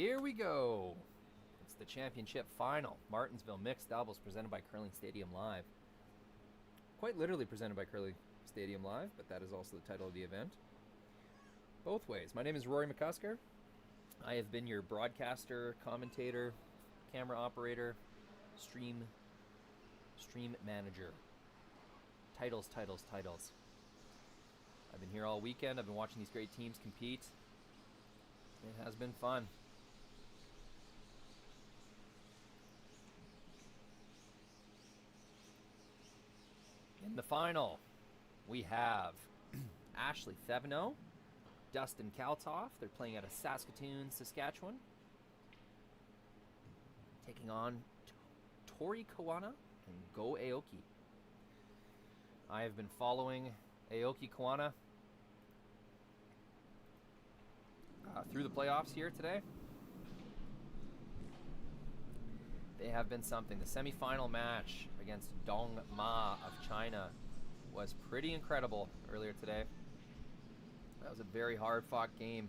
Here we go. It's the championship final. Martensville mixed doubles presented by Curling Stadium Live. Quite literally presented by Curling Stadium Live, but that is also the title of the event. Both ways. My name is Rory McCusker. I have been your broadcaster, commentator, camera operator, stream manager. Titles. I've been here all weekend. I've been watching these great teams compete. It has been fun. In the final, we have Ashley Thevenot, Dustin Kalthoff. They're playing out of Saskatoon, Saskatchewan. Taking on Tori, Koana, and Go Aoki. I have been following Aoki Koana through the playoffs here today. They have been something. The semifinal match against Dong Ma of China was pretty incredible earlier today. That was a very hard-fought game.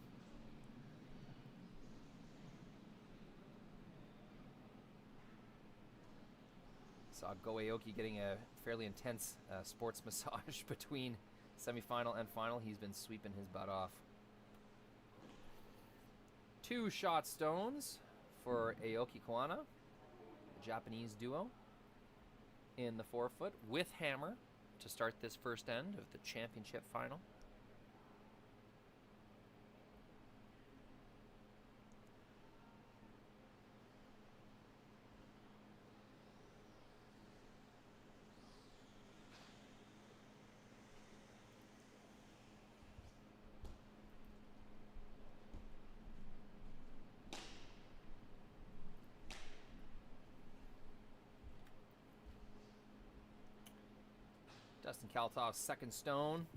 Saw Go Aoki getting a fairly intense sports massage between semifinal and final. He's been sweeping his butt off. 2 shot stones for Aoki Koana, the Japanese duo, in the 4-foot with hammer to start this first end of the championship final. Dustin Kalthoff's second stone.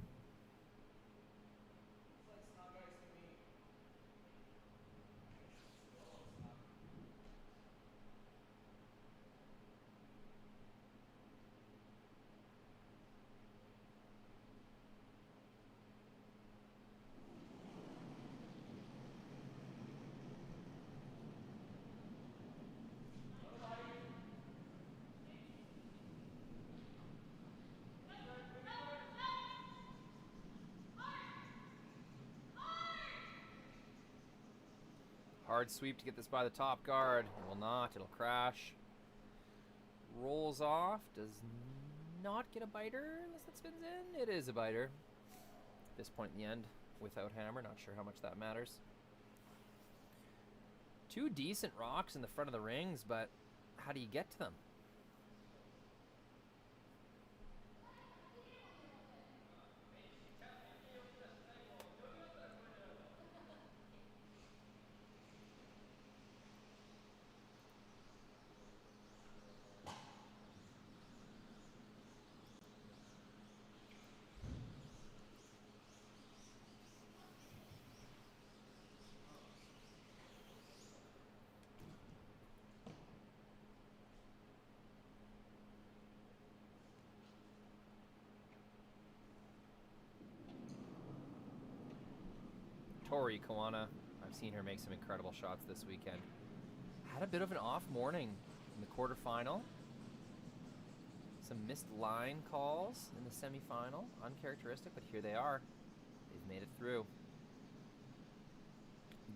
Hard sweep to get this by the top guard. It will not. It'll crash. Rolls off. Does not get a biter unless that spins in. It is a biter. At this point in the end, without hammer. Not sure how much that matters. 2 decent rocks in the front of the rings, but how do you get to them? Tori Koana, I've seen her make some incredible shots this weekend. Had a bit of an off morning in the quarterfinal. Some missed line calls in the semifinal. Uncharacteristic, but here they are. They've made it through.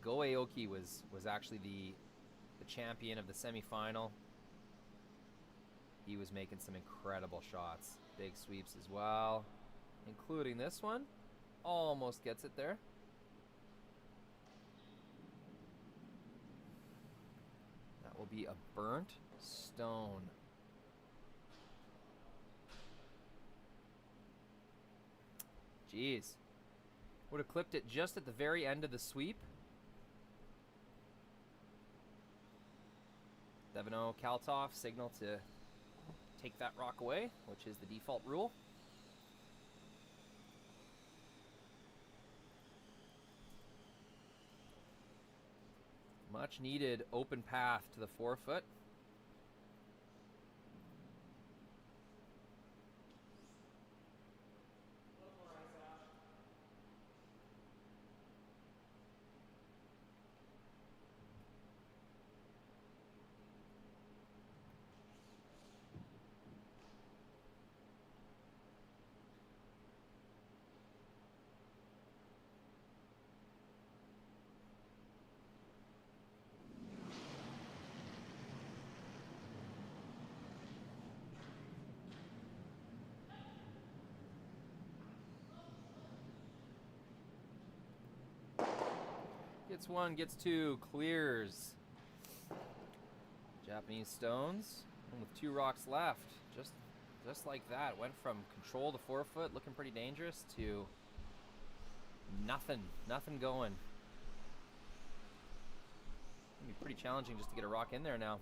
Go Aoki was actually the champion of the semifinal. He was making some incredible shots. Big sweeps as well, including this one. Almost gets it there. Will be a burnt stone. Jeez. Would have clipped it just at the very end of the sweep. Thevenot Kalthoff signal to take that rock away, which is the default rule. Much needed open path to the 4-foot. Gets one, gets two, clears. Japanese stones. And with 2 rocks left. Just like that. Went from control to 4-foot, looking pretty dangerous, to nothing. Nothing going. It'll be pretty challenging just to get a rock in there now.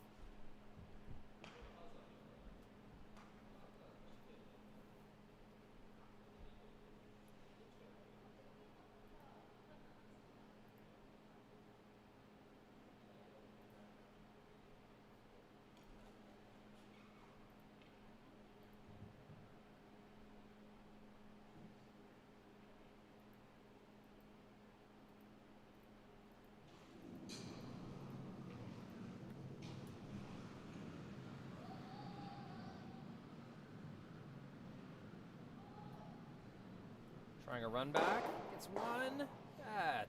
Trying a run back. Gets one. That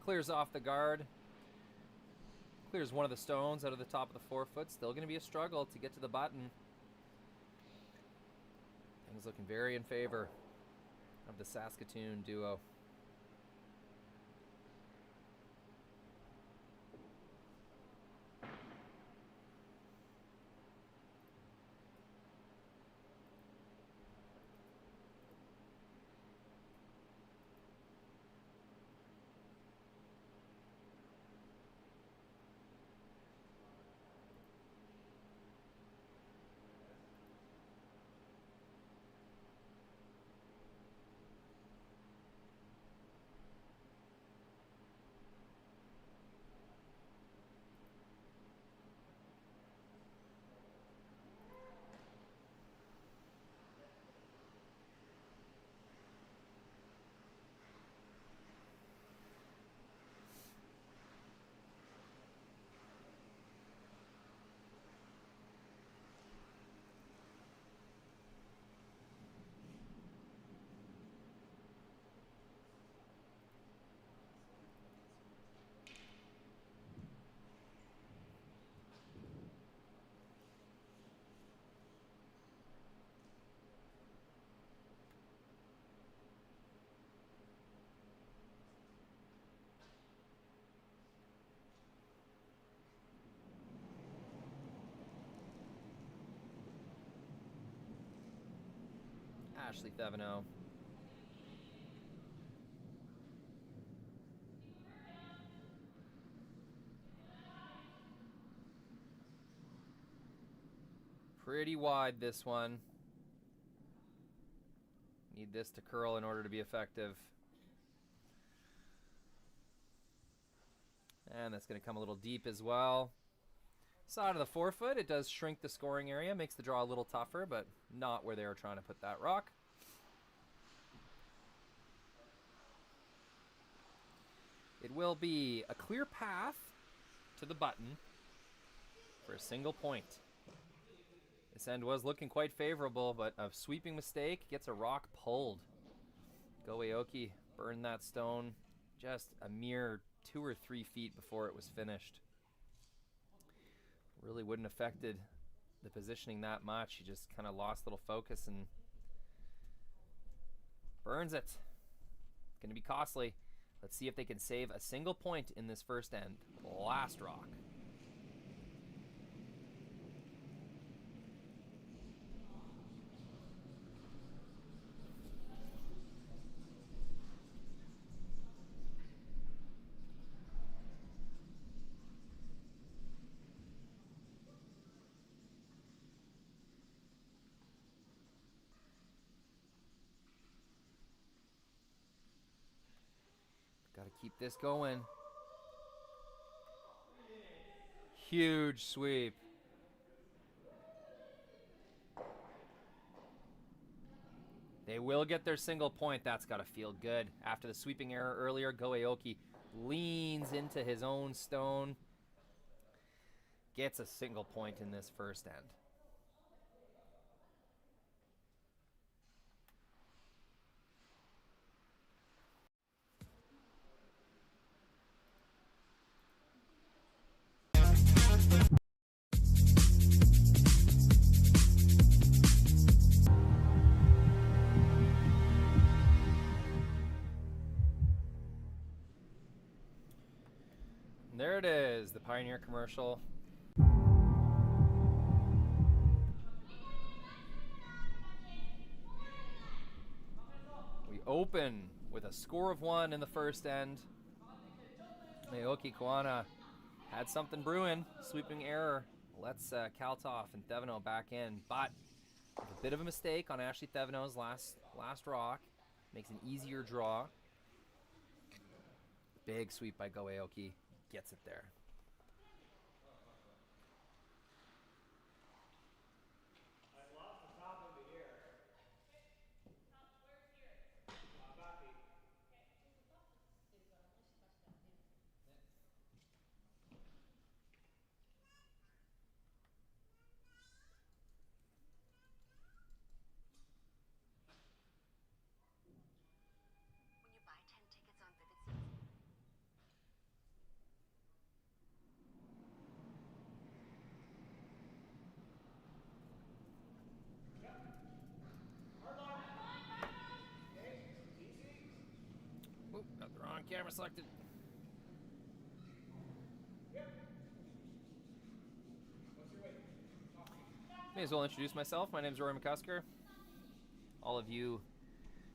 clears off the guard. Clears one of the stones out of the top of the 4-foot. Still going to be a struggle to get to the button. Things looking very in favor of the Saskatoon duo. Thevenot. Pretty wide, this one. Need this to curl in order to be effective. And that's going to come a little deep as well. Side of the 4-foot, it does shrink the scoring area, makes the draw a little tougher, but not where they were trying to put that rock. It will be a clear path to the button for a single point. This end was looking quite favorable, but a sweeping mistake gets a rock pulled. Go Aoki, burn that stone just a mere 2 or 3 feet before it was finished. Really wouldn't have affected the positioning that much. He just kind of lost a little focus and burns it. It's going to be costly. Let's see if they can save a single point in this first end. Last rock. Got to keep this going. Huge sweep. They will get their single point. That's got to feel good. After the sweeping error earlier, Go Aoki leans into his own stone. Gets a single point in this first end. it is, the Pioneer commercial. We open with a score of 1 in the first end. Aoki Koana had something brewing. Sweeping error lets Kalthoff and Thevenot back in, but with a bit of a mistake on Ashley Thevenot's last rock. Makes an easier draw. Big sweep by Go Aoki. Gets it there. Oop, got the wrong camera selected. May as well introduce myself. My name is Rory McCusker. All of you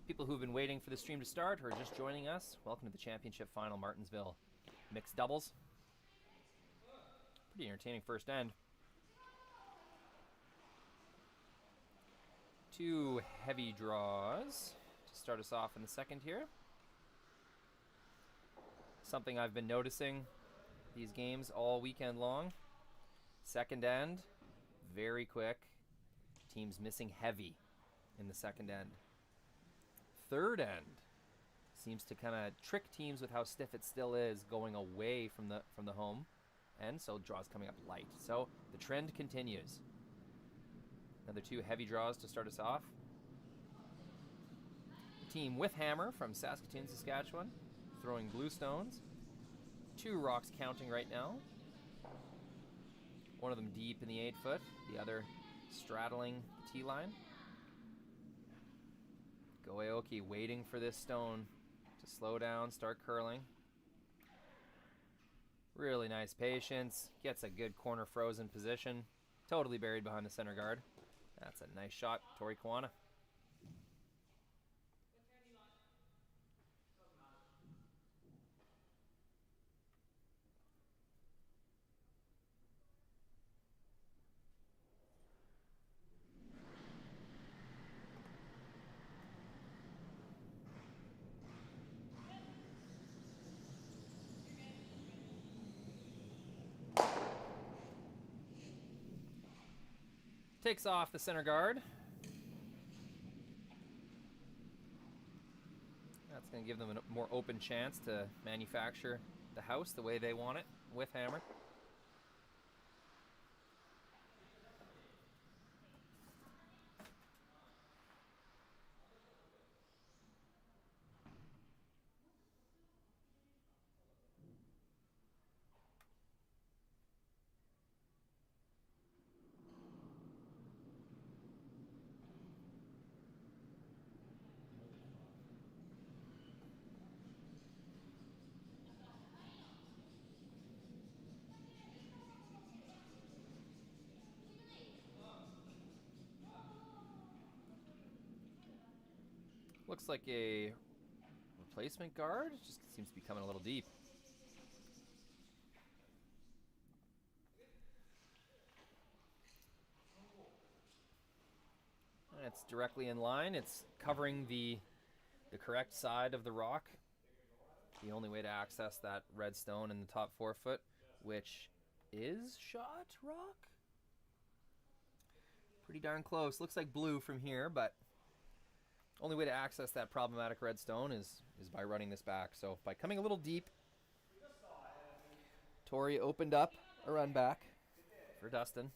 people who've been waiting for the stream to start or just joining us, welcome to the championship final, Martensville mixed doubles. Pretty entertaining first end. 2 heavy draws to start us off in the second here. Something I've been noticing these games all weekend long. Second end, very quick. Teams missing heavy in the second end. Third end seems to kind of trick teams with how stiff it still is going away from the home end, so draws coming up light. So the trend continues. Another 2 heavy draws to start us off. Team with hammer from Saskatoon, Saskatchewan, throwing blue stones. 2 rocks counting right now. One of them deep in the 8-foot, the other straddling the T-line. Go Aoki waiting for this stone to slow down, start curling. Really nice patience. Gets a good corner frozen position. Totally buried behind the center guard. That's a nice shot, Tori Koana. Takes off the center guard. That's going to give them a more open chance to manufacture the house the way they want it with hammer. Looks like a replacement guard. Just seems to be coming a little deep. And it's directly in line. It's covering the correct side of the rock. The only way to access that red stone in the top 4 foot, which is shot rock. Pretty darn close. Looks like blue from here, but only way to access that problematic red stone is by running this back. So by coming a little deep, Tori opened up a run back for Dustin.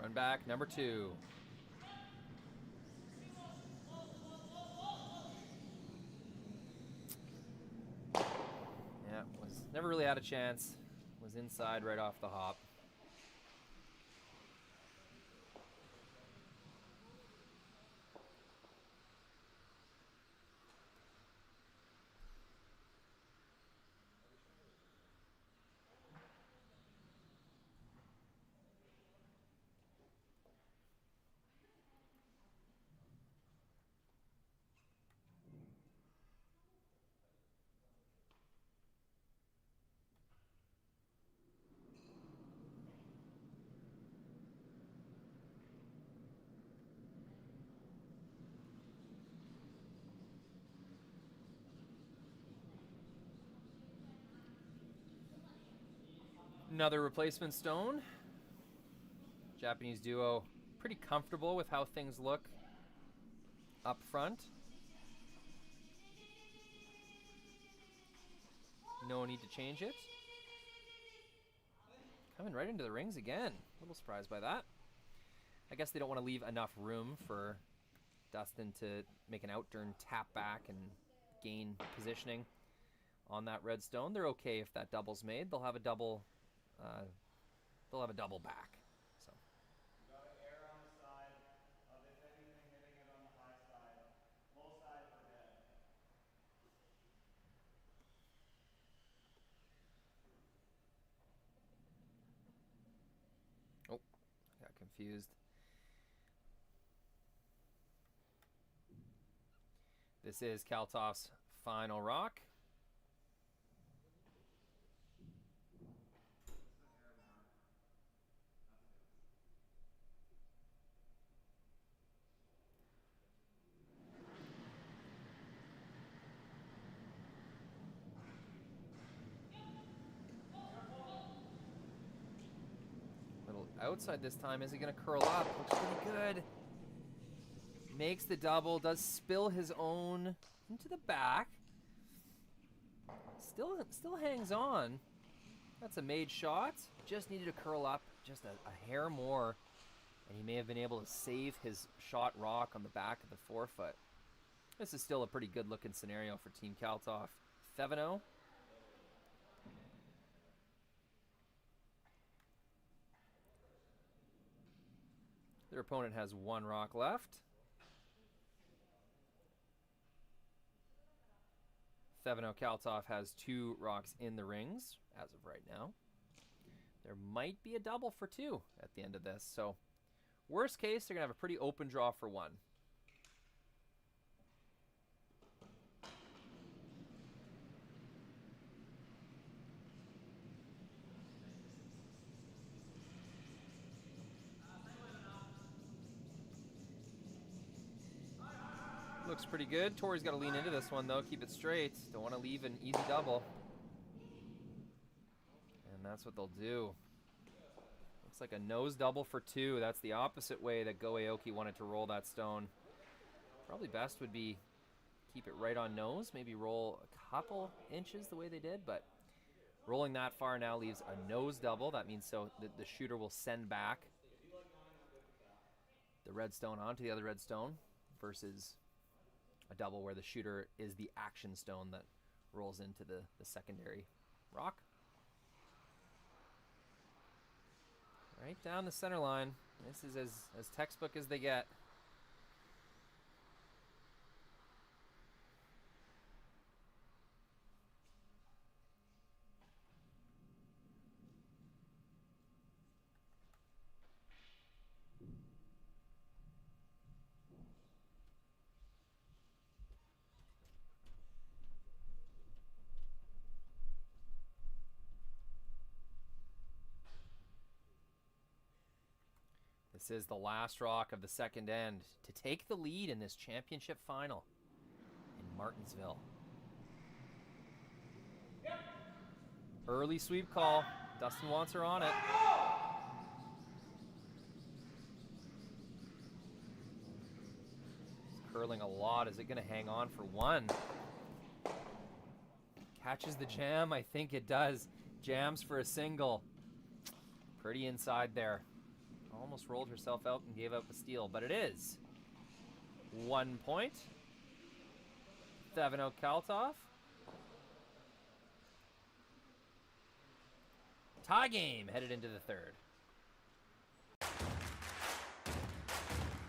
Run back, number 2. Yeah, never really had a chance. Was inside right off the hop. Another replacement stone. Japanese duo pretty comfortable with how things look up front. No need to change it. Coming right into the rings again. A little surprised by that. I guess they don't want to leave enough room for Dustin to make an outturn tap back and gain positioning on that red stone. They're okay if that double's made. They'll have a double. They'll have a double back. So. You got to err on the side of, if anything, hitting it on the high side. Low side for dead. Oh, got confused. This is Kalthoff's final rock. Outside this time. Is he going to curl up? Looks pretty good. Makes the double. Does spill his own into the back. Still hangs on. That's a made shot. Just needed to curl up just a hair more. And he may have been able to save his shot rock on the back of the forefoot. This is still a pretty good looking scenario for Team Kalthoff. Thevenot. Their opponent has 1 rock left. Thevenot Kalthoff has 2 rocks in the rings as of right now. There might be a double for 2 at the end of this. So worst case, they're going to have a pretty open draw for 1. Looks pretty good. Tori's got to lean into this one, though. Keep it straight. Don't want to leave an easy double. And that's what they'll do. Looks like a nose double for 2. That's the opposite way that Aoki wanted to roll that stone. Probably best would be keep it right on nose. Maybe roll a couple inches the way they did. But rolling that far now leaves a nose double. That means so the shooter will send back the red stone onto the other red stone versus a double where the shooter is the action stone that rolls into the secondary rock. Right down the center line. This is as textbook as they get. This is the last rock of the second end to take the lead in this championship final in Martensville. Early sweep call. Dustin wants her on it. It's curling a lot. Is it going to hang on for 1? Catches the jam. I think it does. Jams for a single. Pretty inside there. Almost rolled herself out and gave up a steal, but it is 1 point. Thevenot Kalthoff. Tie game headed into the third.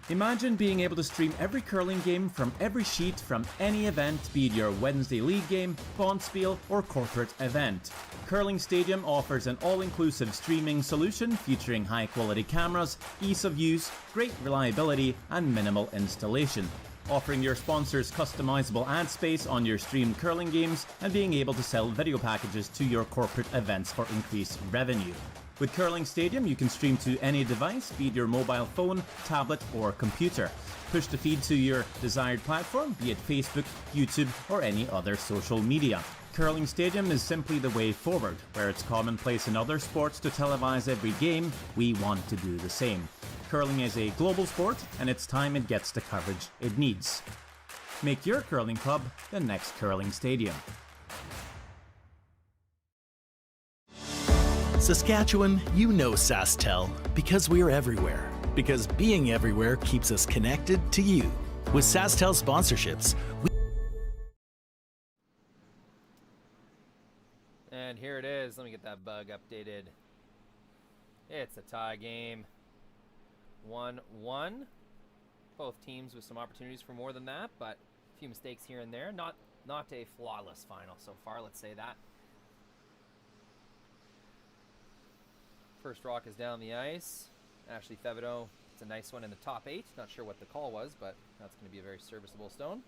Imagine being able to stream every curling game from every sheet from any event, be it your Wednesday league game, bonspiel, or corporate event. Curling Stadium offers an all-inclusive streaming solution featuring high-quality cameras, ease of use, great reliability, and minimal installation. Offering your sponsors customizable ad space on your streamed curling games and being able to sell video packages to your corporate events for increased revenue. With Curling Stadium, you can stream to any device, be it your mobile phone, tablet, or computer. Push the feed to your desired platform, be it Facebook, YouTube, or any other social media. Curling Stadium is simply the way forward. Where it's commonplace in other sports to televise every game, we want to do the same. Curling is a global sport, and it's time it gets the coverage it needs. Make your curling club the next Curling Stadium. Saskatchewan, you know SaskTel because we're everywhere. Because being everywhere keeps us connected to you. With SaskTel sponsorships, And here it is. Let me get that bug updated. It's a tie game. 1-1. Both teams with some opportunities for more than that, but a few mistakes here and there. Not a flawless final so far, let's say that. First rock is down the ice. Ashley Thevenot, it's a nice one in the top 8. Not sure what the call was, but that's going to be a very serviceable stone.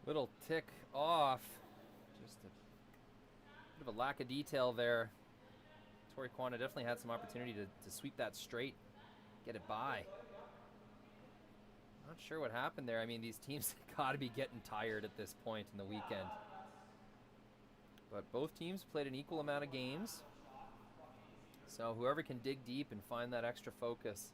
Little tick off. Just a bit of a lack of detail there. Tori Koana definitely had some opportunity to sweep that straight, get it by. Not sure what happened there. I mean, these teams got to be getting tired at this point in the weekend. But both teams played an equal amount of games. So whoever can dig deep and find that extra focus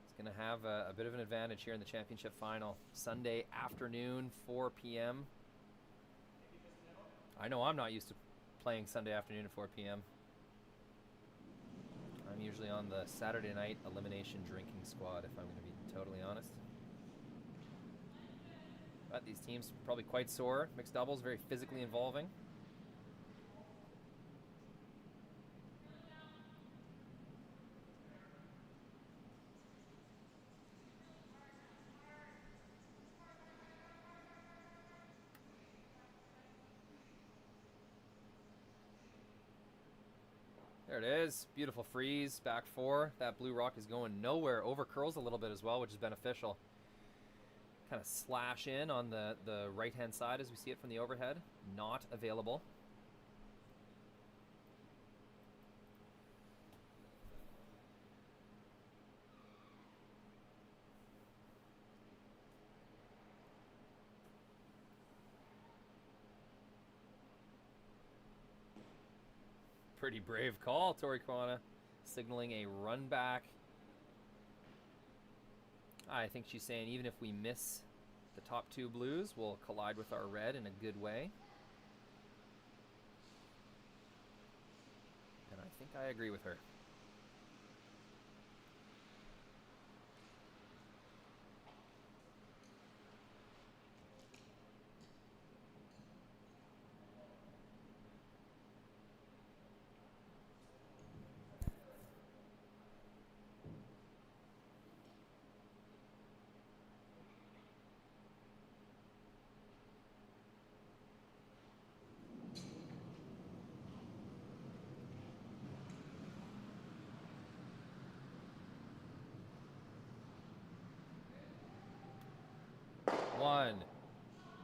is going to have a bit of an advantage here in the championship final. Sunday afternoon, 4 p.m. I know I'm not used to playing Sunday afternoon at 4 p.m. I'm usually on the Saturday night elimination drinking squad, if I'm going to be totally honest. But these teams probably quite sore. Mixed doubles, very physically involving. There it is. Beautiful freeze. Back 4. That blue rock is going nowhere. Over curls a little bit as well, which is beneficial. Kind of slash in on the right-hand side as we see it from the overhead. Not available. Pretty brave call, Tori Koana, signaling a run back. I think she's saying even if we miss the top 2 blues, we'll collide with our red in a good way. And I think I agree with her. one.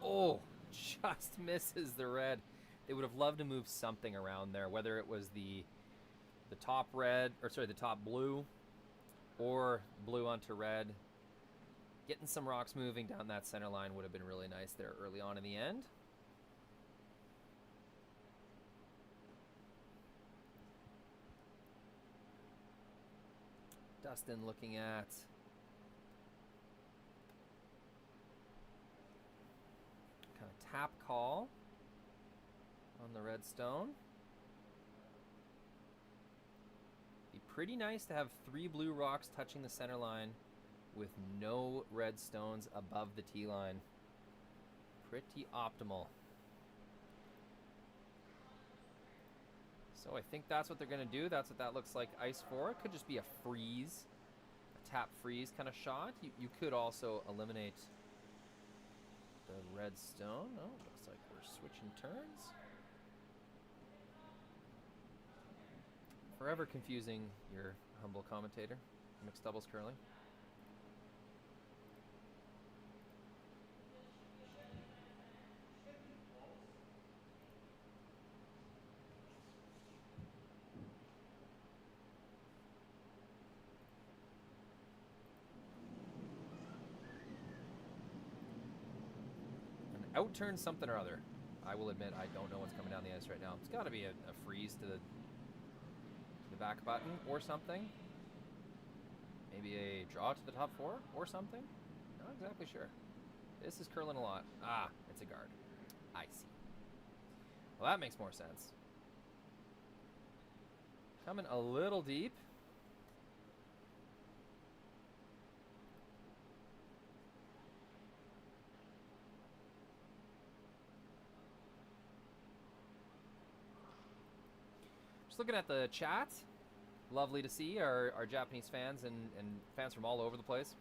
Oh, just misses the red. They would have loved to move something around there, whether it was the top red, or sorry, the top blue, or blue onto red. Getting some rocks moving down that center line would have been really nice there early on in the end. Dustin looking at kind of tap call on the red stone. Be pretty nice to have 3 blue rocks touching the center line with no red stones above the tee line. Pretty optimal. So I think that's what they're going to do. That's what that looks like ice for. It could just be a freeze, a tap freeze kind of shot. You could also eliminate the red stone. Oh, looks like we're switching turns. Forever confusing your humble commentator. Mixed doubles curling. Outturn something or other. I will admit I don't know what's coming down the ice right now. It's got to be a freeze to the back button or something. Maybe a draw to the top 4 or something. Not exactly sure. This is curling a lot. Ah, it's a guard. I see. Well, that makes more sense. Coming a little deep. Looking at the chat, lovely to see our Japanese fans and fans from all over the place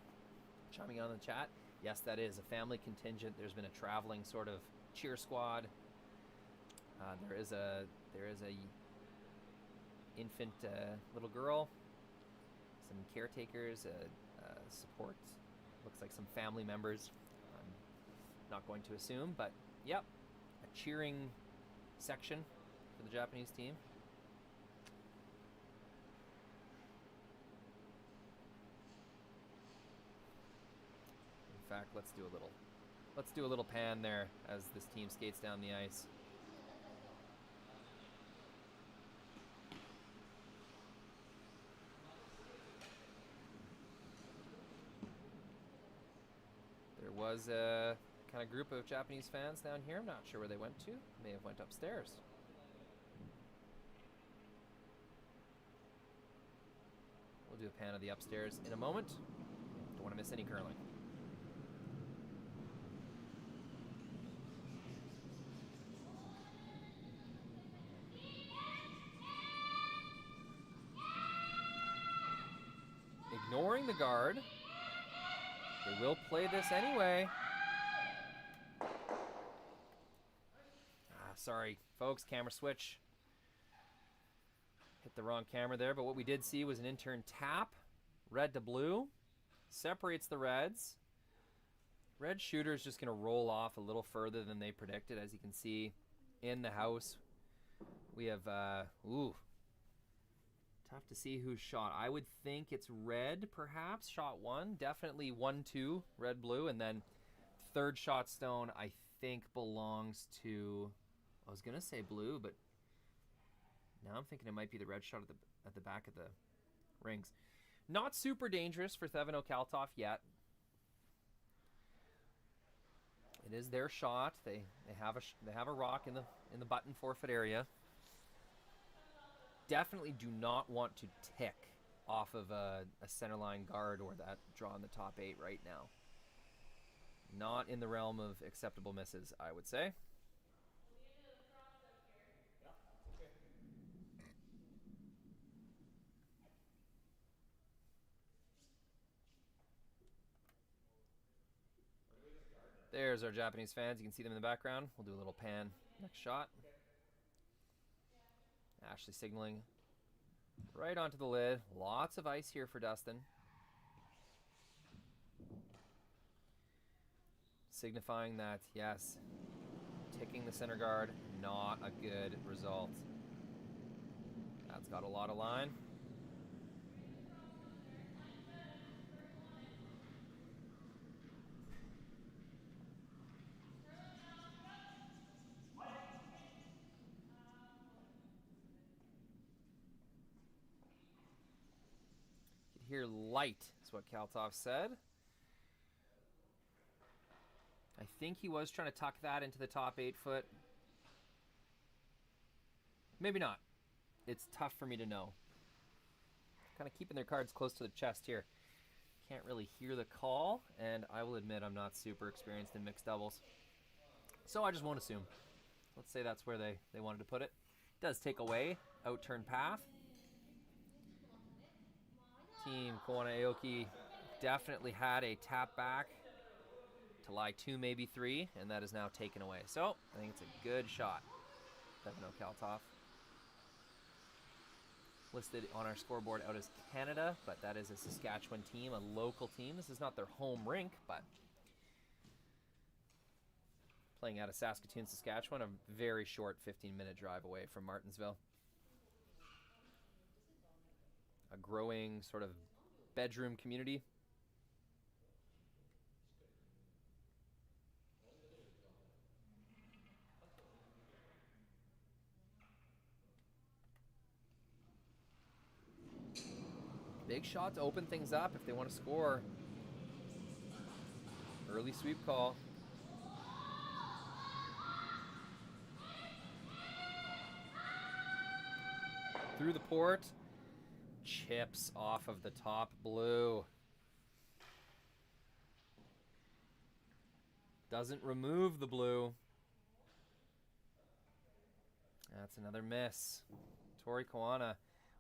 chiming in on the chat. Yes, that is a family contingent. There's been a traveling sort of cheer squad. There is a infant little girl, some caretakers, support. Looks like some family members. I'm not going to assume, but yep, a cheering section for the Japanese team. In fact, let's do a little pan there as this team skates down the ice. There was a kind of group of Japanese fans down here. I'm not sure where they went to. May have went upstairs. We'll do a pan of the upstairs in a moment. Don't want to miss any curling. Ignoring the guard. They will play this anyway. Sorry, folks, camera switch. Hit the wrong camera there, but what we did see was an in-turn tap. Red to blue. Separates the reds. Red shooter is just going to roll off a little further than they predicted. As you can see in the house, we have, tough to see who's shot. I would think it's red, perhaps. Shot 1. Definitely 1-2, red, blue. And then third shot stone, I think, belongs to... I was going to say blue, but now I'm thinking it might be the red shot at the back of the rings. Not super dangerous for Thevenot Kalthoff yet. It is their shot. They have a rock in the button forfeit area. Definitely do not want to tick off of a centerline guard or that draw in the top 8 right now. Not in the realm of acceptable misses, I would say. There's our Japanese fans. You can see them in the background. We'll do a little pan. Next shot. Ashley signaling right onto the lid. Lots of ice here for Dustin. signifying that, yes, ticking the center guard, not a good result. That's got a lot of line. Here light is what Kalthoff said. I think he was trying to tuck that into the top 8 foot. Maybe not. It's tough for me to know. Kind of keeping their cards close to the chest here. Can't really hear the call, and I will admit I'm not super experienced in mixed doubles. So I just won't assume. Let's say that's where they wanted to put it. Does take away out-turn path. Team Koana Aoki definitely had a tap back to lie 2, maybe 3, and that is now taken away. So I think it's a good shot. Thevenot Kalthoff. Listed on our scoreboard out as Canada, but that is a Saskatchewan team, a local team. This is not their home rink, but playing out of Saskatoon, Saskatchewan, a very short 15-minute drive away from Martensville. A growing sort of bedroom community. Big shot to open things up if they want to score. Early sweep call. Through the port. Chips off of the top blue. Doesn't remove the blue. That's another miss. Tori Koana.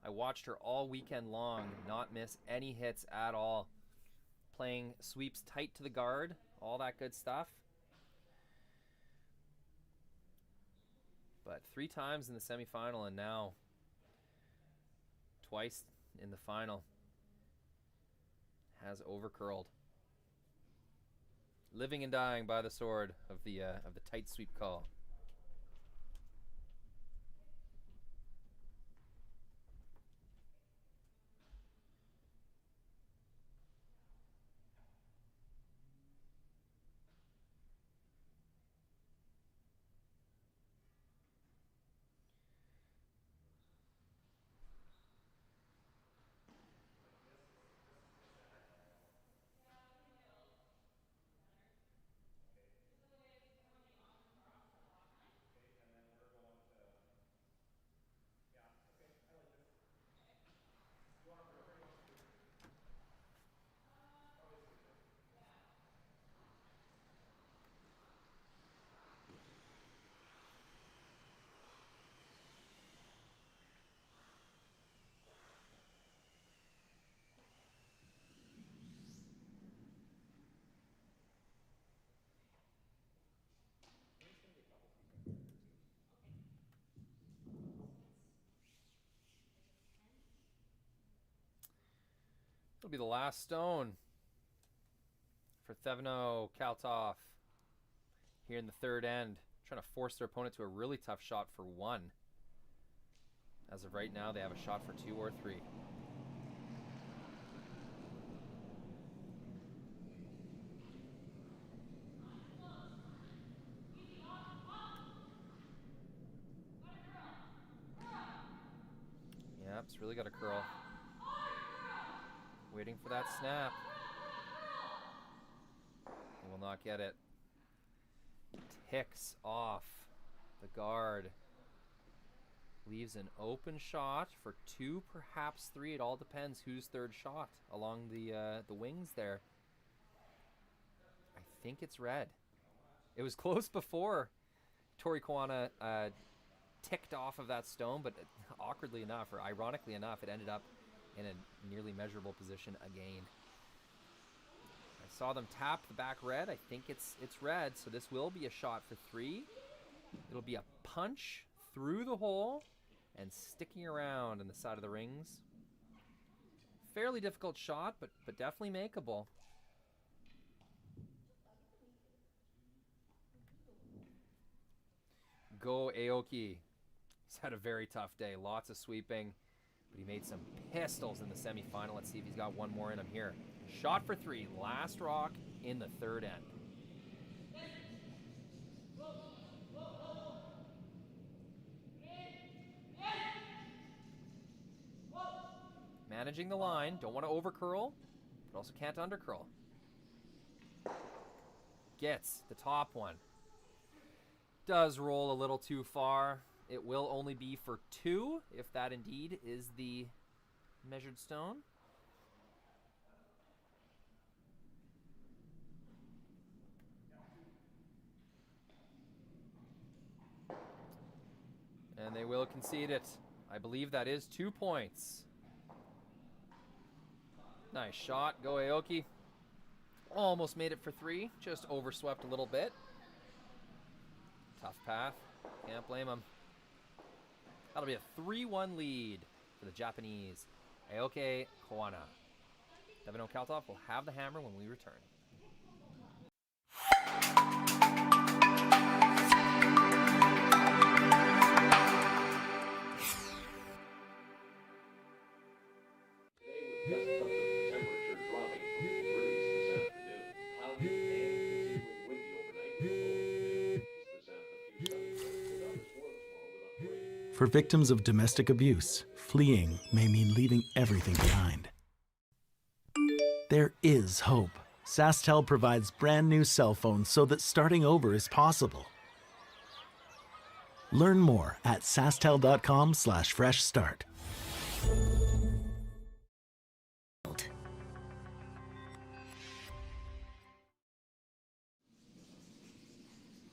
I watched her all weekend long, not miss any hits at all. Playing sweeps tight to the guard, all that good stuff. But 3 times in the semifinal and now twice in the final. Has overcurled. Living and dying by the sword of the tight sweep call. It'll be the last stone for Thevenot Kalthoff here in the third end. Trying to force their opponent to a really tough shot for 1. As of right now, they have a shot for 2 or 3. Yep, it's really got a curl. Waiting for that snap. He will not get it. Ticks off the guard. Leaves an open shot for 2, perhaps 3. It all depends whose third shot along the wings there. I think it's red. It was close before Tori Koana ticked off of that stone, but awkwardly enough, or ironically enough, it ended up in a nearly measurable position again. I saw them tap the back red. I think it's red, so this will be a shot for 3. It'll be a punch through the hole and sticking around in the side of the rings. Fairly difficult shot, but definitely makeable. Go Aoki. He's had a very tough day. Lots of sweeping, but he made some pistols in the semifinal. Let's see if he's got one more in him here. Shot for 3. Last rock in the third end. Managing the line. Don't want to over curl, but also can't under curl. Gets the top one. Does roll a little too far. It will only be for 2, if that indeed is the measured stone. And they will concede it. I believe that is 2 points. Nice shot. Go Aoki. Almost made it for 3. Just overswept a little bit. Tough path. Can't blame him. That'll be a 3-1 lead for the Japanese. Aoki Koana. Thevenot Kalthoff will have the hammer when we return. For victims of domestic abuse, fleeing may mean leaving everything behind. There is hope. SaskTel provides brand new cell phones so that starting over is possible. Learn more at sasktel.com/fresh start.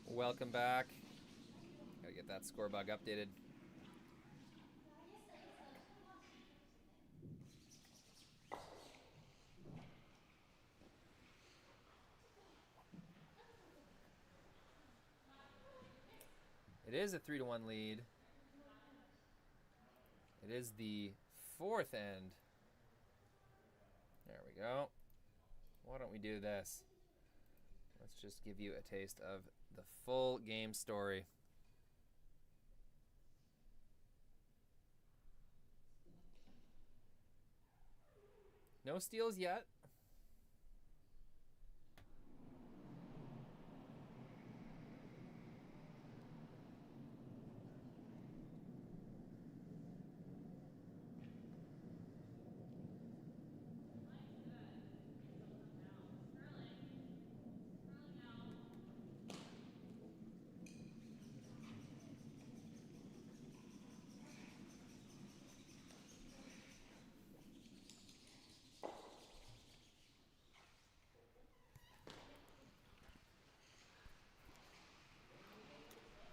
Welcome back. Gotta get that score bug updated. It is a 3-1 lead. It is the 4th end. There we go. Why don't we do this? Let's just give you a taste of the full game story. No steals yet.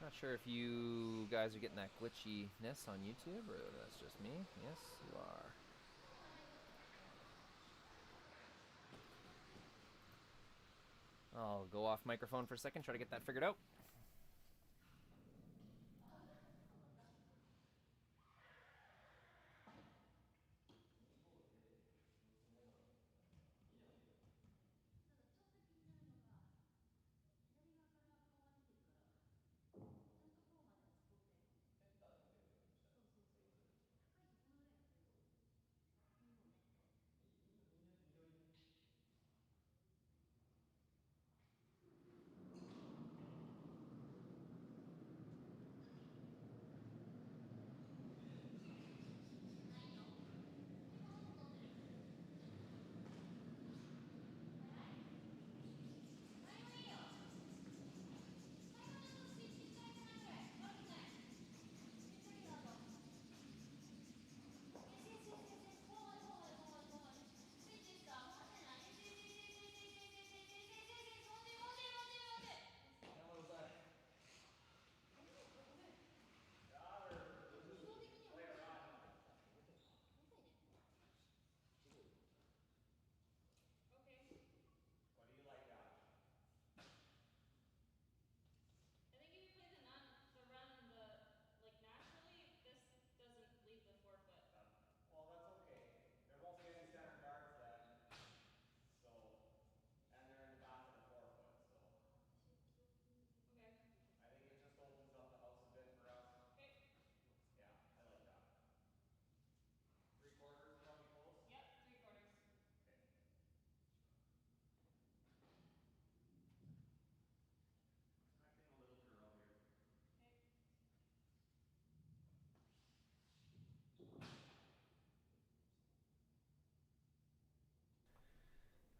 Not sure if you guys are getting that glitchiness on YouTube, or that's just me. Yes, you are. I'll go off microphone for a second, try to get that figured out.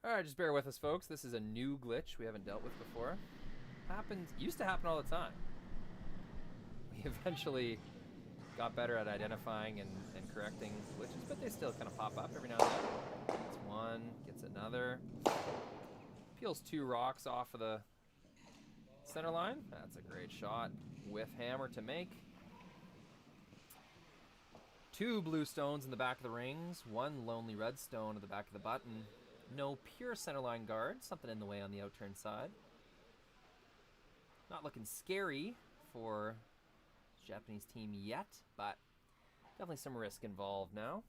Alright, just bear with us, folks. This is a new glitch we haven't dealt with before. Used to happen all the time. We eventually got better at identifying and correcting glitches, but they still kind of pop up every now and then. Gets one, gets another. Peels 2 rocks off of the center line. That's a great shot. With hammer to make. 2 blue stones in the back of the rings. 1 lonely red stone at the back of the button. No pure centerline guard. Something in the way on the outturn side. Not looking scary for the Japanese team yet, but definitely some risk involved now.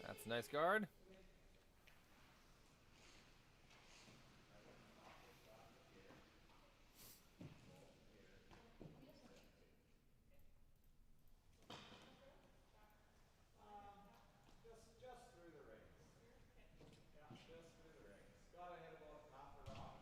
That's a nice guard. Just through the rings. Yeah, just through the rings. Gotta hit about half the rock.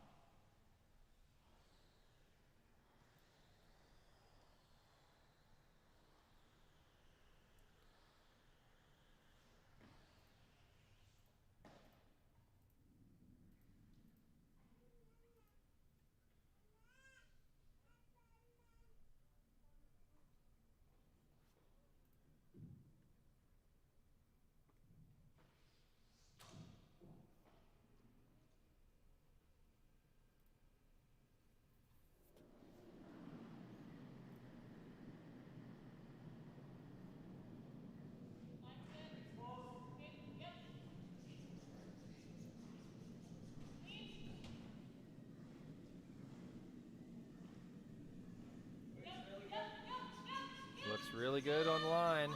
Looks really good on the line.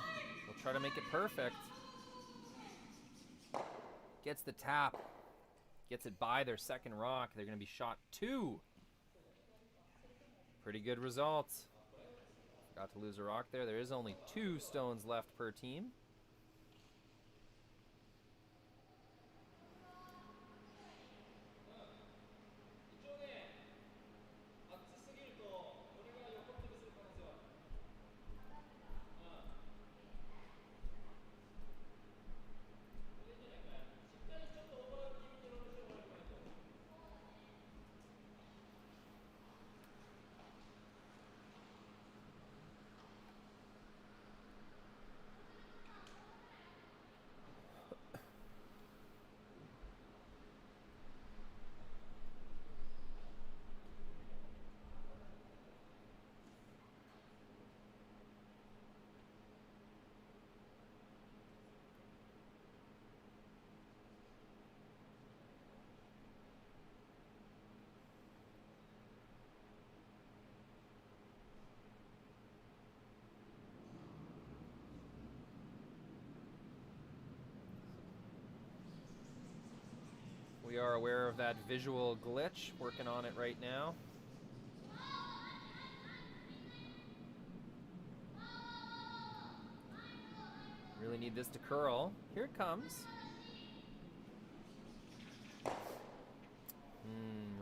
We'll try to make it perfect. Gets the tap. Gets it by their second rock. They're going to be shot 2. Pretty good results. Got to lose a rock there. There is only 2 stones left per team. We are aware of that visual glitch, working on it right now. Really need this to curl. Here it comes.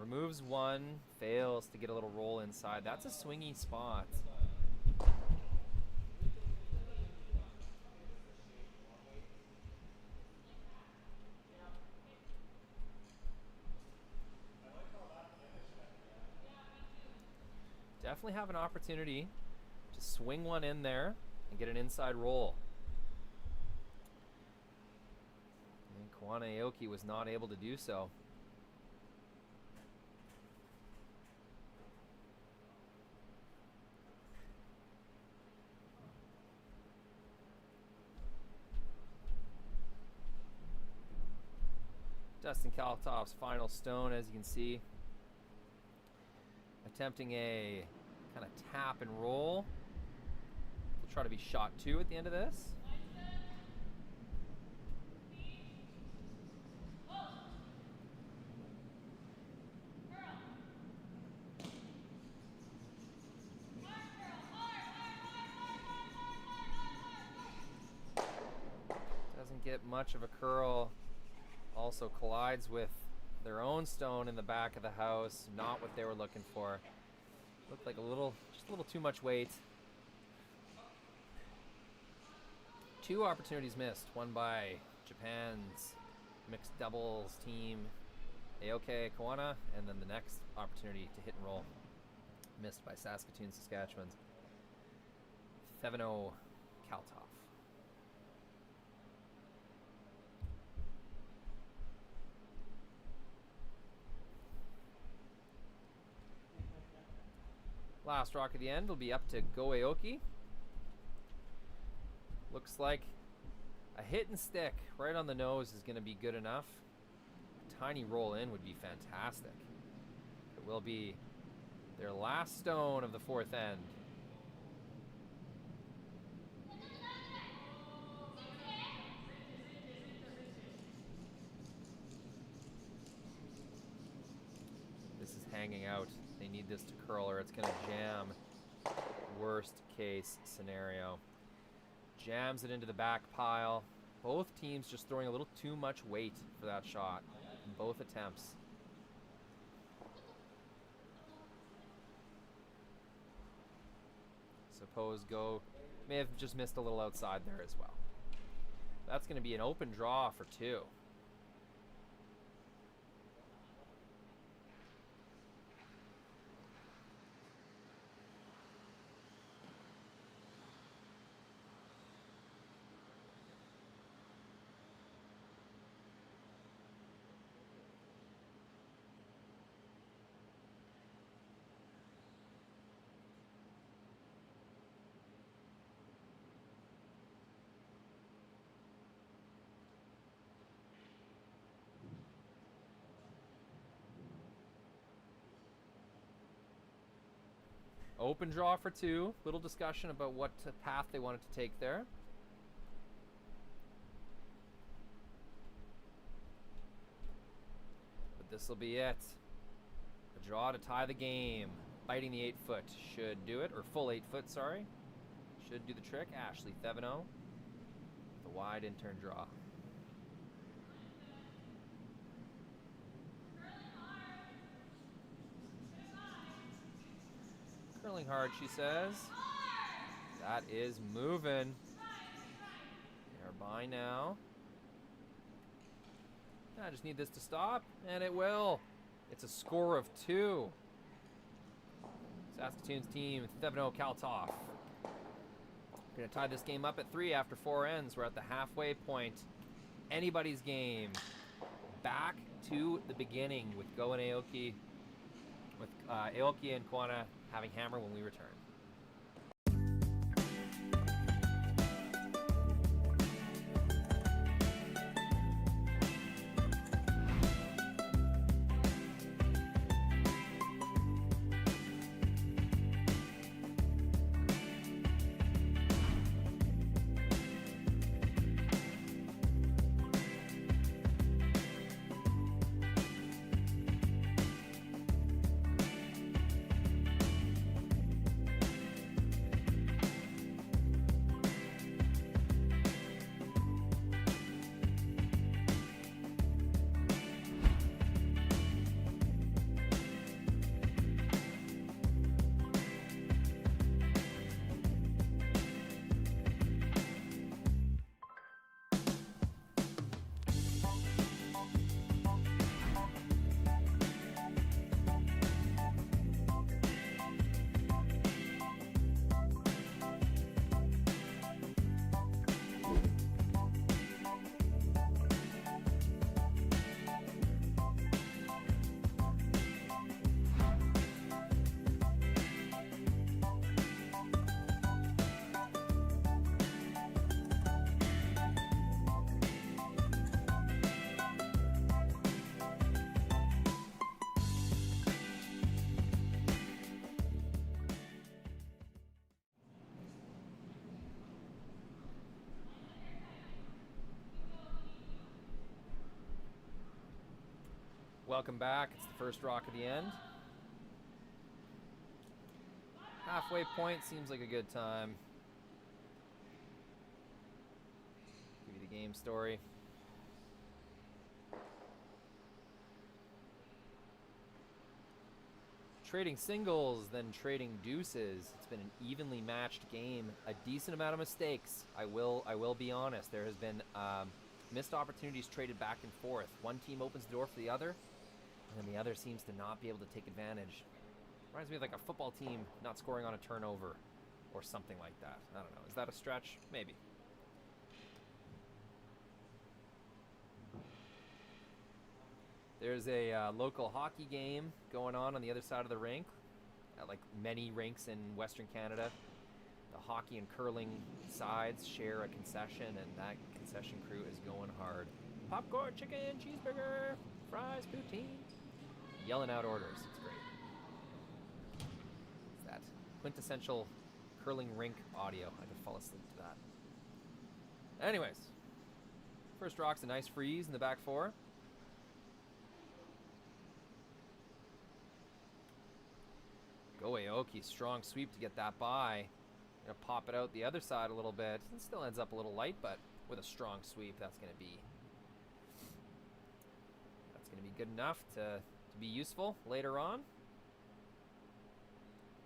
Removes 1, fails to get a little roll inside. That's a swingy spot. Definitely have an opportunity to swing one in there and get an inside roll. And Koana Aoki was not able to do so. Dustin Kalthoff's final stone, as you can see. Attempting a kind of tap and roll. We'll try to be shot 2 at the end of this. Doesn't get much of a curl. Also collides with their own stone in the back of the house. Not what they were looking for. Looked like just a little too much weight. 2 opportunities missed. One by Japan's mixed doubles team, Aoki, Koana, and then the next opportunity to hit and roll missed by Saskatoon, Saskatchewan's Thevenot, Kalthoff. Last rock at the end will be up to Go Aoki. Looks like a hit and stick right on the nose is going to be good enough. A tiny roll in would be fantastic. It will be their last stone of the 4th end. This is hanging out. They need this to curl or it's going to jam. Worst case scenario. Jams it into the back pile. Both teams just throwing a little too much weight for that shot in both attempts. Suppose Go may have just missed a little outside there as well. That's going to be an open draw for 2. Open draw for 2. Little discussion about what path they wanted to take there. But this will be it. A draw to tie the game. Biting the 8-foot should do it, or full 8-foot, sorry. Should do the trick. Ashley Thevenot. The wide in-turn draw. Curling hard, she says. That is moving. They're by now. I just need this to stop, and it will. It's a score of 2. Saskatoon's team, Thevenot, Kalthoff. We're going to tie this game up at 3 after 4 ends. We're at the halfway point. Anybody's game. Back to the beginning with Go and Aoki. With Aoki and Koana having hammer when we return. welcome back. It's the first rock of the end. Halfway point seems like a good time. Give you the game story. Trading singles, then trading deuces. It's been an evenly matched game. A decent amount of mistakes. I will be honest. There has been missed opportunities traded back and forth. One team opens the door for the other, and then the other seems to not be able to take advantage. Reminds me of like a football team not scoring on a turnover or something like that. I don't know. Is that a stretch? Maybe. There's a local hockey game going on the other side of the rink, at like many rinks in Western Canada. The hockey and curling sides share a concession, and that concession crew is going hard. Popcorn, chicken, cheeseburger, fries, poutine. Yelling out orders. It's great. It's that quintessential curling rink audio. I could fall asleep to that. Anyways, first rock's a nice freeze in the back four. Go Aoki, strong sweep to get that by. Gonna pop it out the other side a little bit. It still ends up a little light, but with a strong sweep, that's gonna be good enough to be useful later on.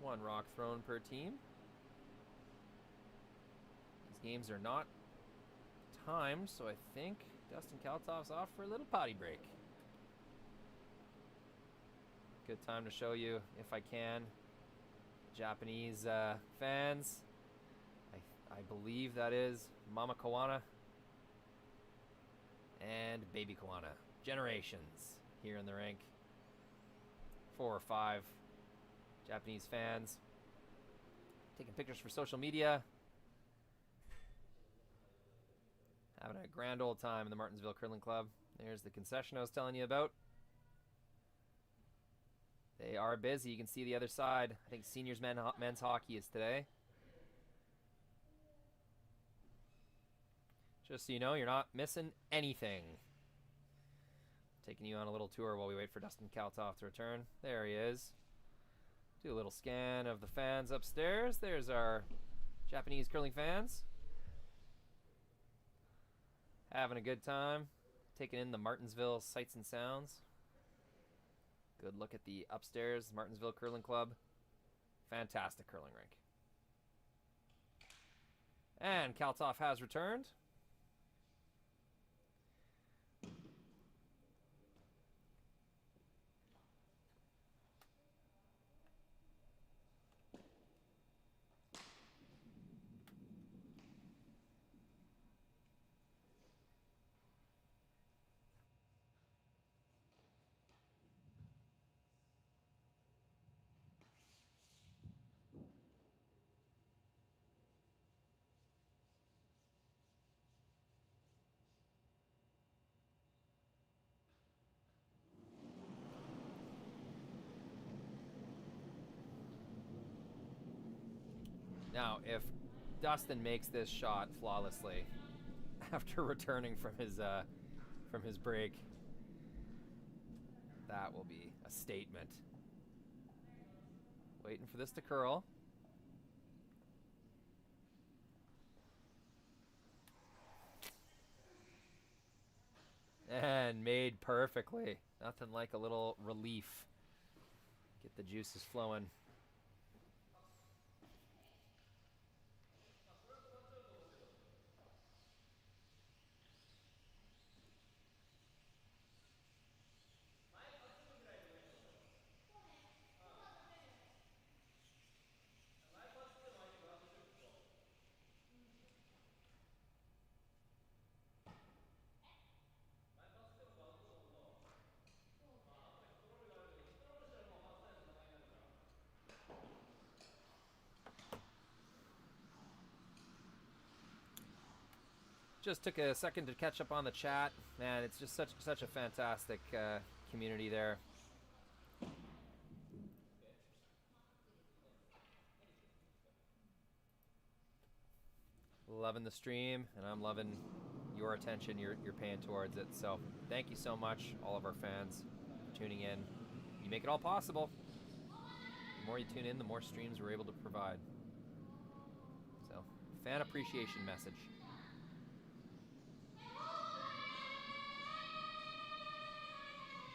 One rock thrown per team. These games are not timed, so I think Dustin Kalthoff's off for a little potty break. Good time to show you, if I can, Japanese fans. I believe that is Mama Koana and Baby Koana. Generations here in the rink. 4 or 5 Japanese fans taking pictures for social media. Having a grand old time in the Martensville Curling Club. There's the concession I was telling you about. They are busy. You can see the other side. I think seniors men's hockey is today. Just so you know, you're not missing anything. Taking you on a little tour while we wait for Dustin Kalthoff to return. There he is. Do a little scan of the fans upstairs. There's our Japanese curling fans. Having a good time. Taking in the Martensville sights and sounds. Good look at the upstairs Martensville Curling Club. Fantastic curling rink. And Kalthoff has returned. Now, if Dustin makes this shot flawlessly after returning from his break, that will be a statement. Waiting for this to curl. And made perfectly. Nothing like a little relief. Get the juices flowing. Just took a second to catch up on the chat. Man, it's just such a fantastic community there. Loving the stream, and I'm loving your attention you're paying towards it. So thank you so much, all of our fans. tuning in. You make it all possible. The more you tune in, the more streams we're able to provide. So, fan appreciation message.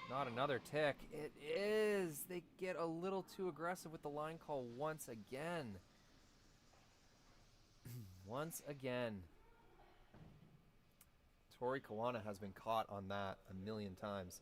Not another tick. It is. They get a little too aggressive with the line call once again. Once again. Tori Koana has been caught on that a million times.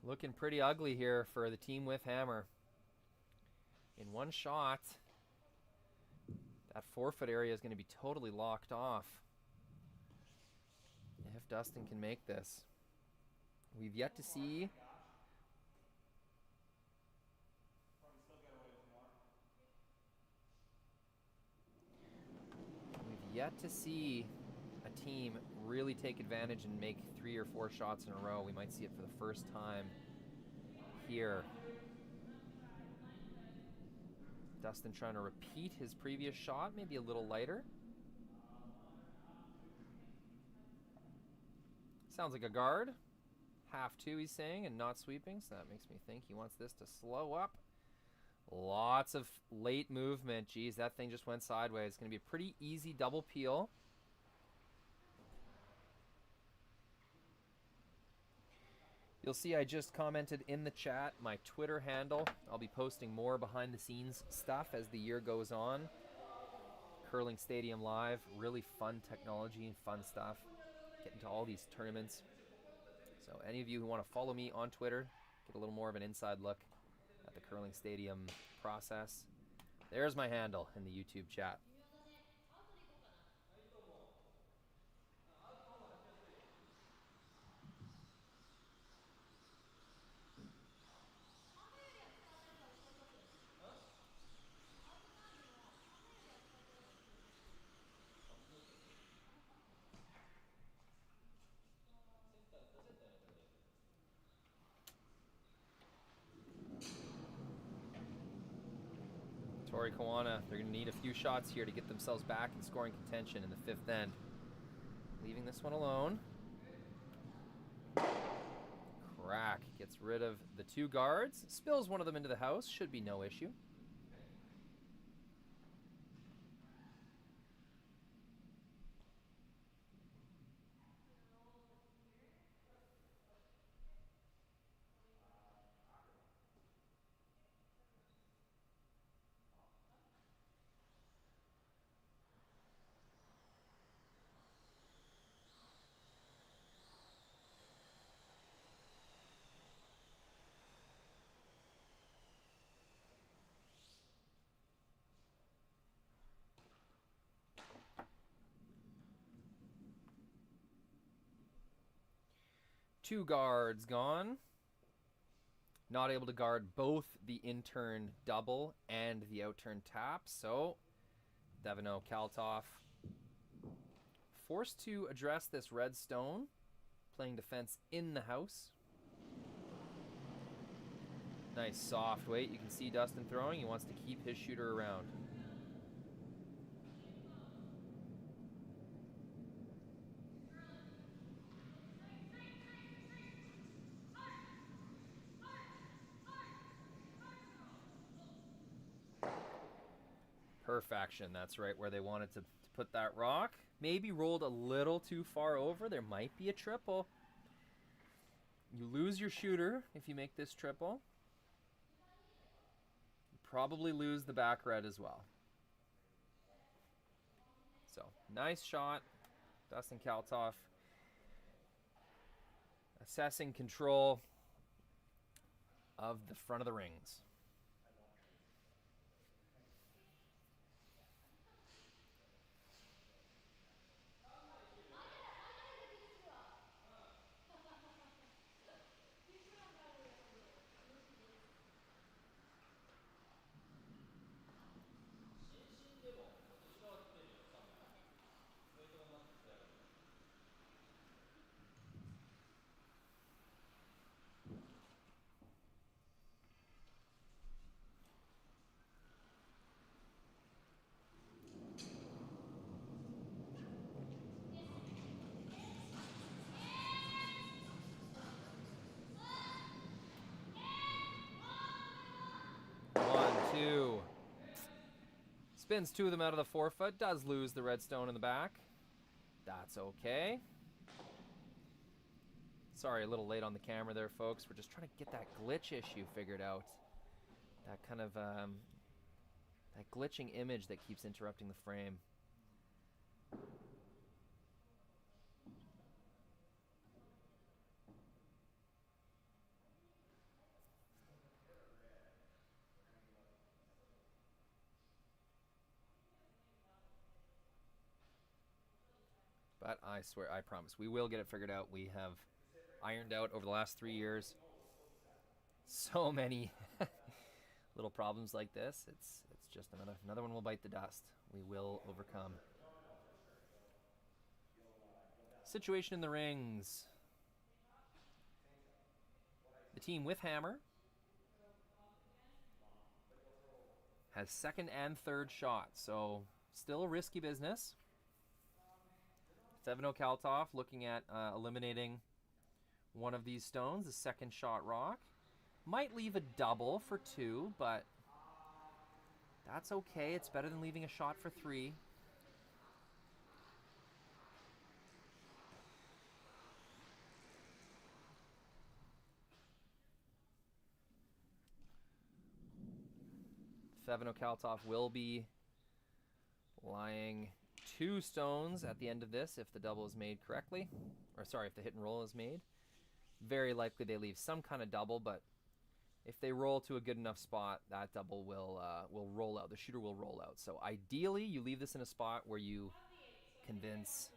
Looking pretty ugly here for the team with hammer. In one shot, that forefoot area is going to be totally locked off. If Dustin can make this. We've yet to see... We've yet to see a team really take advantage and make 3 or 4 shots in a row. We might see it for the first time here. Dustin trying to repeat his previous shot, maybe a little lighter. Sounds like a guard. Half 2 he's saying, and not sweeping, so that makes me think he wants this to slow up. Lots of late movement. Geez, that thing just went sideways. It's going to be a pretty easy double peel. You'll see I just commented in the chat my Twitter handle. I'll be posting more behind the scenes stuff as the year goes on. Curling Stadium Live, really fun technology and fun stuff. Get into all these tournaments. So any of you who want to follow me on Twitter, get a little more of an inside look at the Curling Stadium process. There's my handle in the YouTube chat. Tori Koana, they're going to need a few shots here to get themselves back in scoring contention in the 5th end. Leaving this one alone. Crack gets rid of the 2 guards. Spills one of them into the house. Should be no issue. Two guards gone. Not able to guard both the in-turn double and the out-turn tap, so Thevenot, Kalthoff forced to address this red stone, playing defense in the house. Nice soft weight. You can see Dustin throwing. He wants to keep his shooter around. Perfection, that's right where they wanted to put that rock. Maybe rolled a little too far over. There might be a triple. You lose your shooter if you make this triple. You probably lose the back red as well. So, nice shot. Dustin Kalthoff assessing control. of the front of the rings. Two. Spins two of them out of the forefoot. Does lose the red stone in the back. That's okay. Sorry, a little late on the camera there, folks. We're just trying to get that glitch issue figured out. That kind of, that glitching image that keeps interrupting the frame. But I swear, I promise, we will get it figured out. We have ironed out over the last 3 years so many little problems like this. It's just another one will bite the dust. We will overcome. Situation in the rings. The team with hammer has second and third shots, so still risky business. Thevenot Kalthoff looking at eliminating one of these stones, the second shot rock. Might leave a double for 2, but that's okay. It's better than leaving a shot for 3. Thevenot Kalthoff will be lying 2 stones at the end of this if the double is made correctly. Or sorry, if the hit and roll is made. Very likely they leave some kind of double, but if they roll to a good enough spot, that double will roll out. The shooter will roll out. So ideally, you leave this in a spot where you convince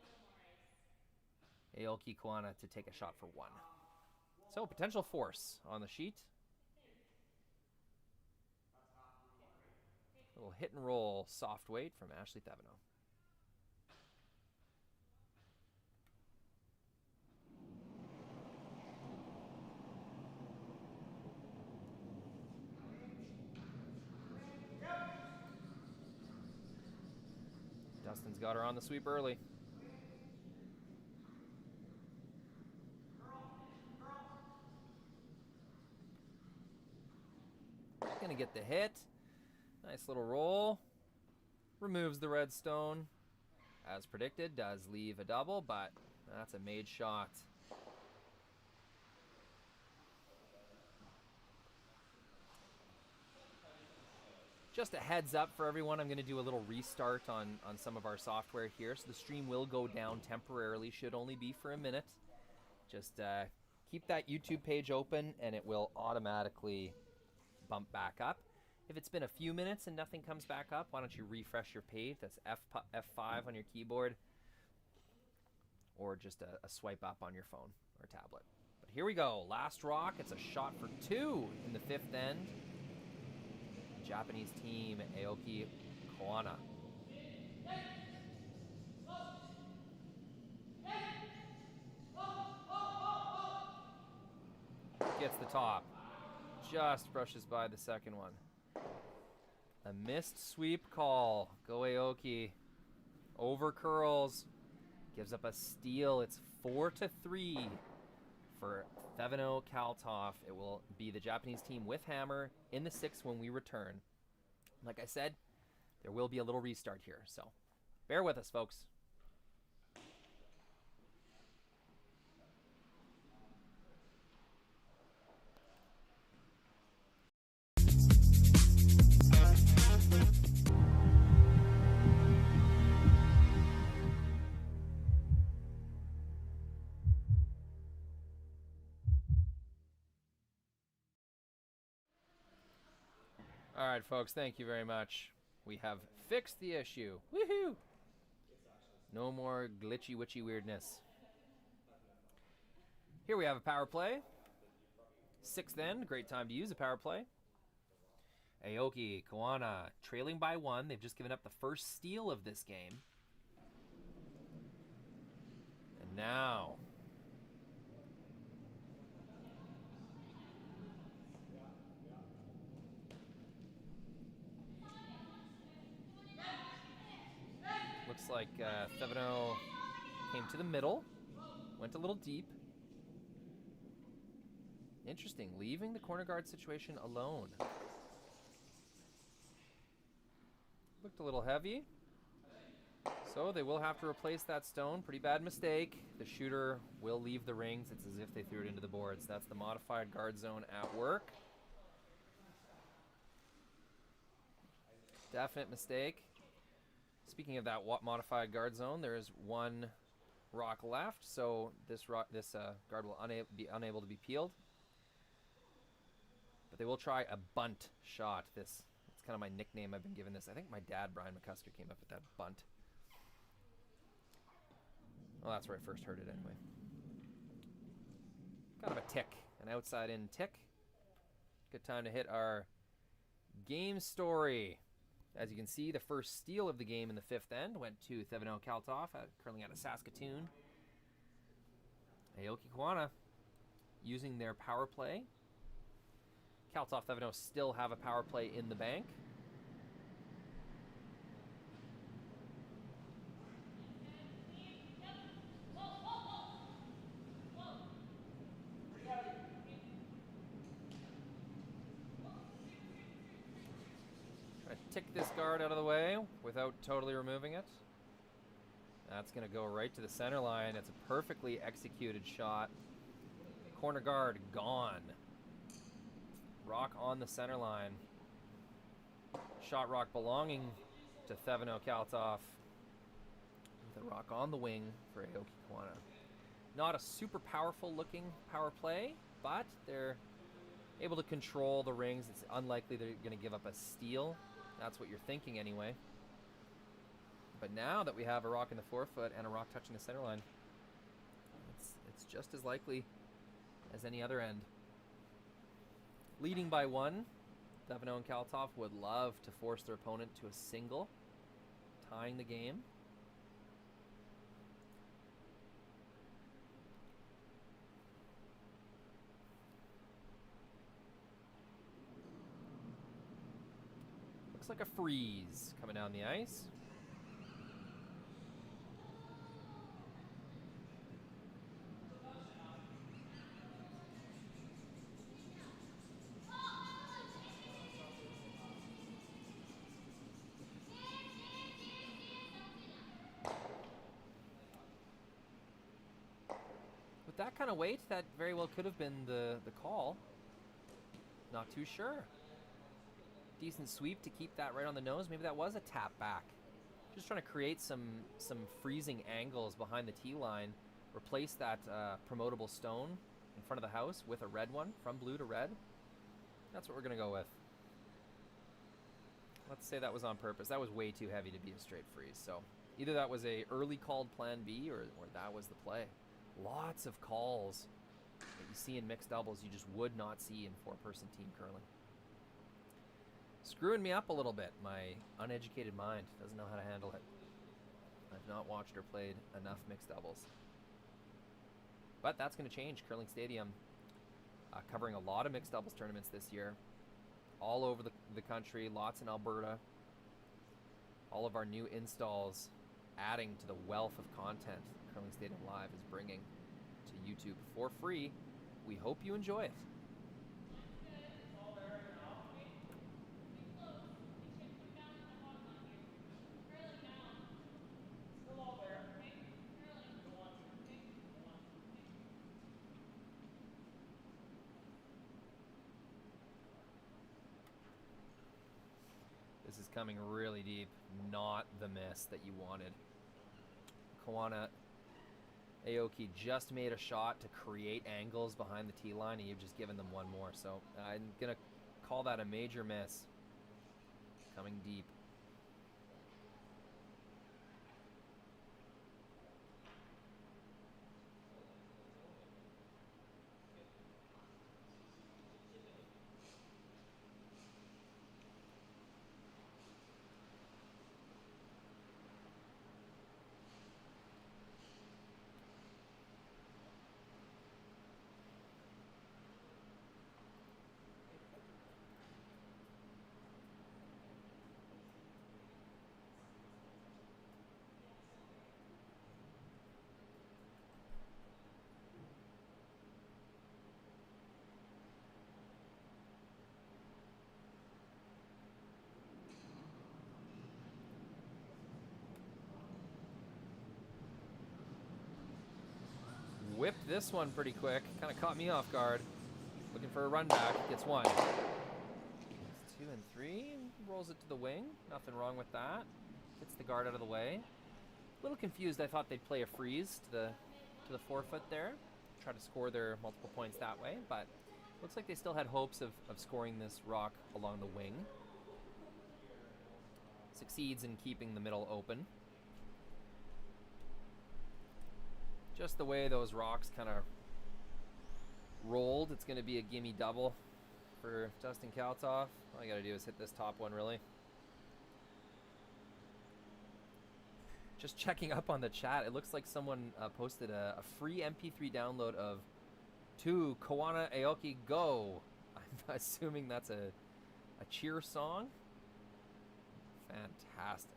Aoki Koana to take a shot for 1. So potential force on the sheet. Little hit and roll soft weight from Ashley Thevenot. Dustin's got her on the sweep early. Gonna get the hit. Nice little roll. Removes the red stone. As predicted, does leave a double, but that's a made shot. Just a heads up for everyone, I'm going to do a little restart on some of our software here. So the stream will go down temporarily, should only be for a minute. Just keep that YouTube page open and it will automatically bump back up. If it's been a few minutes and nothing comes back up, why don't you refresh your page? That's F5 on your keyboard, or just a swipe up on your phone or tablet. But here we go, last rock. It's a shot for 2 in the 5th end. Japanese team, Aoki Koana. Gets the top. Just brushes by the second one. A missed sweep call. Go Aoki. Over curls. Gives up a steal. It's 4-3 for Thevenot Kalthoff. It will be the Japanese team with hammer in the 6th when we return. Like I said, there will be a little restart here, so bear with us, folks. All right, folks, thank you very much. We have fixed the issue. Woohoo! No more glitchy witchy weirdness. Here we have a power play. 6th end, great time to use a power play. Aoki, Koana, trailing by 1. They've just given up the first steal of this game. And now... looks like Thevenot came to the middle, went a little deep. Interesting, leaving the corner guard situation alone. Looked a little heavy, so they will have to replace that stone. Pretty bad mistake. The shooter will leave the rings. It's as if they threw it into the boards. That's the modified guard zone at work. Definite mistake. Speaking of that modified guard zone, there is 1 rock left, so this guard will be unable to be peeled. But they will try a bunt shot. It's kind of my nickname I've been given this. I think my dad, Brian McCusker, came up with that bunt. Well, that's where I first heard it anyway. Kind of a tick, an outside-in tick. Good time to hit our game story. As you can see, the first steal of the game in the 5th end went to Thevenot Kalthoff, currently out of Saskatoon. Aoki Koana using their power play. Kalthoff Thevenot still have a power play in the bank. Tick this guard out of the way without totally removing it. That's going to go right to the center line. It's a perfectly executed shot. Corner guard gone. Rock on the center line. Shot rock belonging to Thevenot Kalthoff. The rock on the wing for Aoki Koana. Not a super powerful looking power play, but they're able to control the rings. It's unlikely they're going to give up a steal. That's what you're thinking anyway. But now that we have a rock in the 4-foot and a rock touching the center line, it's just as likely as any other end. Leading by 1, Thevenot and Kalthoff would love to force their opponent to a single, tying the game. Looks like a freeze coming down the ice. With that kind of weight, that very well could have been the call. Not too sure. Decent sweep to keep that right on the nose. Maybe that was a tap back. Just trying to create some freezing angles behind the tee line. Replace that promotable stone in front of the house with a red one, from blue to red. That's what we're going to go with. Let's say that was on purpose. That was way too heavy to be a straight freeze. So either that was a early called plan B or that was the play. Lots of calls that you see in mixed doubles you just would not see in 4-person team curling. Screwing me up a little bit. My uneducated mind doesn't know how to handle it. I've not watched or played enough mixed doubles. But that's going to change. Curling Stadium covering a lot of mixed doubles tournaments this year. All over the country, lots in Alberta. All of our new installs adding to the wealth of content Curling Stadium Live is bringing to YouTube for free. We hope you enjoy it. This is coming really deep. Not the miss that you wanted. Koana, Aoki just made a shot to create angles behind the tee line, and you've just given them one more. So I'm going to call that a major miss. coming deep. Whipped this one pretty quick. Kind of caught me off guard. Looking for a run back. Gets one. It's 2 and 3. Rolls it to the wing. Nothing wrong with that. Gets the guard out of the way. A little confused. I thought they'd play a freeze to the forefoot there. Try to score their multiple points that way. But looks like they still had hopes of scoring this rock along the wing. Succeeds in keeping the middle open. Just the way those rocks kind of rolled, it's going to be a gimme double for Dustin Kalthoff. All you got to do is hit this top one, really. Just checking up on the chat, it looks like someone posted a free MP3 download of To Koana Aoki Go. I'm assuming that's a cheer song. Fantastic.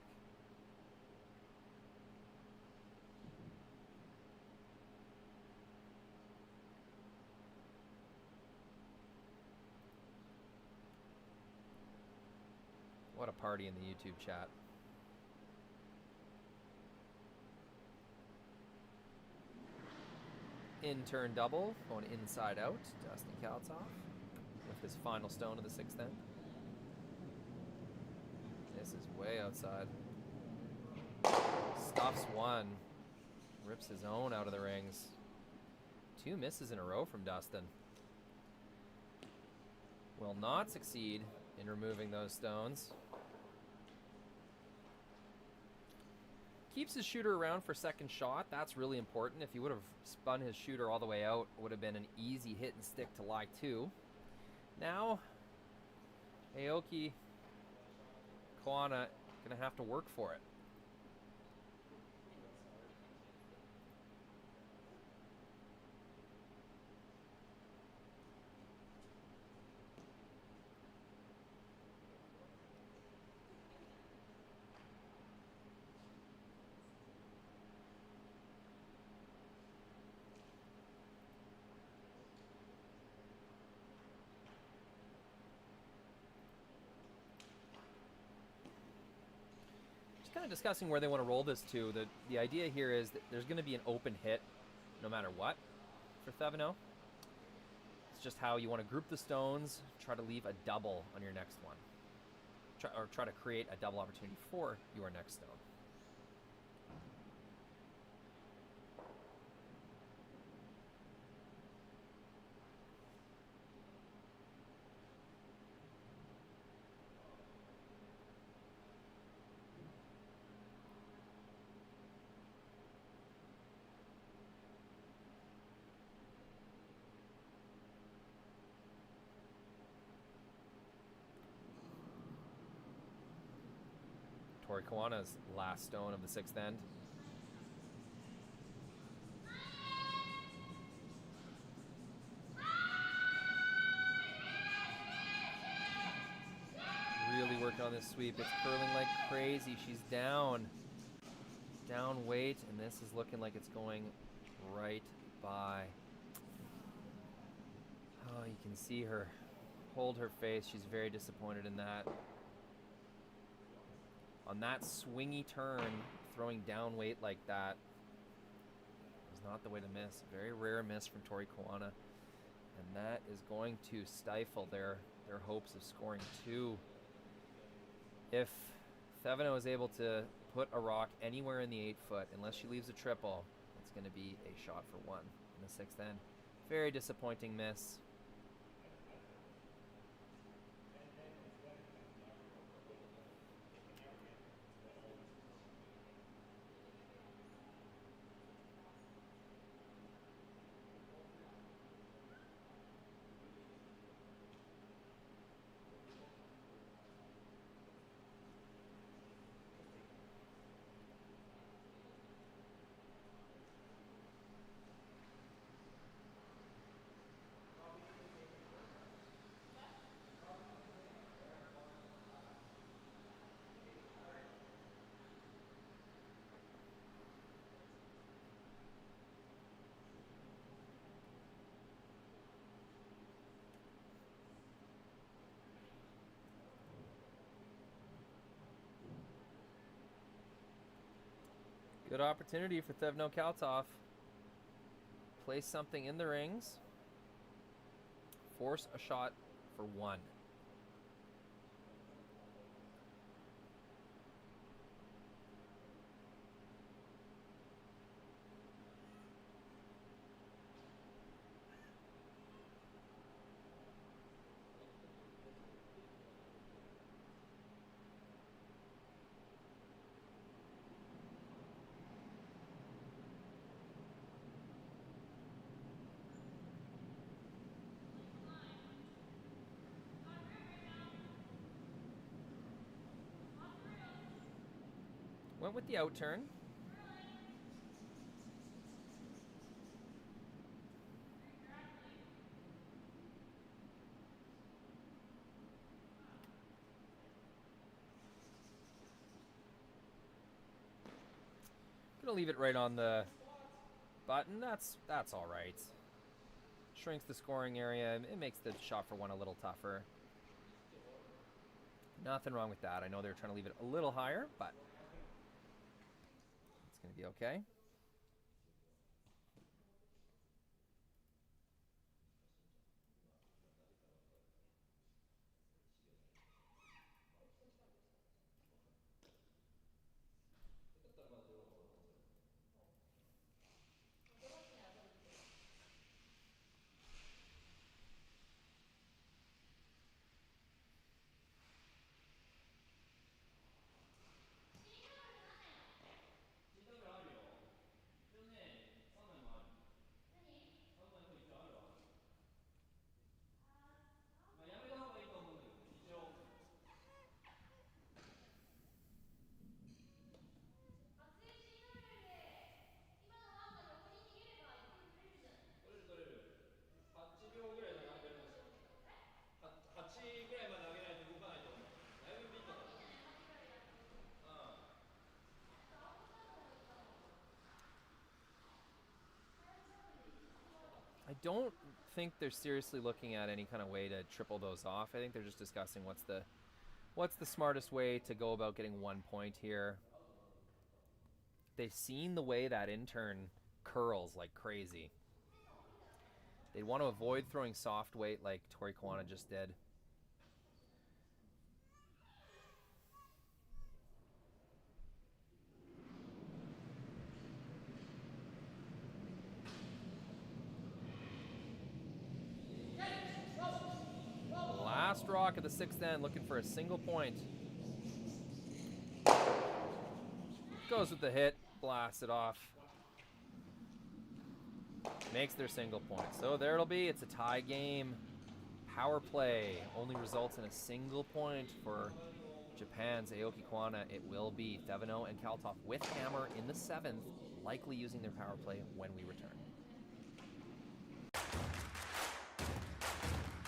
What a party in the YouTube chat. In turn double, going inside out. Dustin Kalthoff with his final stone of the 6th end. This is way outside. Stuffs one. Rips his own out of the rings. 2 misses in a row from Dustin. Will not succeed in removing those stones. Keeps his shooter around for second shot. That's really important. If he would have spun his shooter all the way out, it would have been an easy hit and stick to lie 2. Now, Aoki, Koana, gonna have to work for it. Kind of discussing where they want to roll this to. The idea here is that there's going to be an open hit no matter what for Thevenot. It's just how you want to group the stones, try to leave a double on your next one. Try to create a double opportunity for your next stone. Tori Koana's last stone of the 6th end. Really working on this sweep. It's curling like crazy. She's down. Down weight, and this is looking like it's going right by. Oh, you can see her hold her face. She's very disappointed in that. On that swingy turn, throwing down weight like that is not the way to miss. Very rare miss from Tori Koana. And that is going to stifle their hopes of scoring 2. If Thevenot is able to put a rock anywhere in the 8-foot, unless she leaves a triple, it's going to be a shot for 1 in the 6th end. Very disappointing miss. Good opportunity for Thevenot Kalthoff. Place something in the rings. Force a shot for 1. Went with the out turn. Gonna leave it right on the button. That's all right. Shrinks the scoring area. It makes the shot for 1 a little tougher. Nothing wrong with that. I know they're trying to leave it a little higher, but it's going to be okay. I don't think they're seriously looking at any kind of way to triple those off. I think they're just discussing what's the smartest way to go about getting 1 point here. They've seen the way that intern curls like crazy. They want to avoid throwing soft weight like Tori Koana just did. Last rock of the 6th end, looking for a single point. Goes with the hit, blasts it off. Makes their single point. So there it'll be. It's a tie game. Power play only results in a single point for Japan's Aoki Koana. It will be Thevenot and Kalthoff with hammer in the 7th, likely using their power play when we return.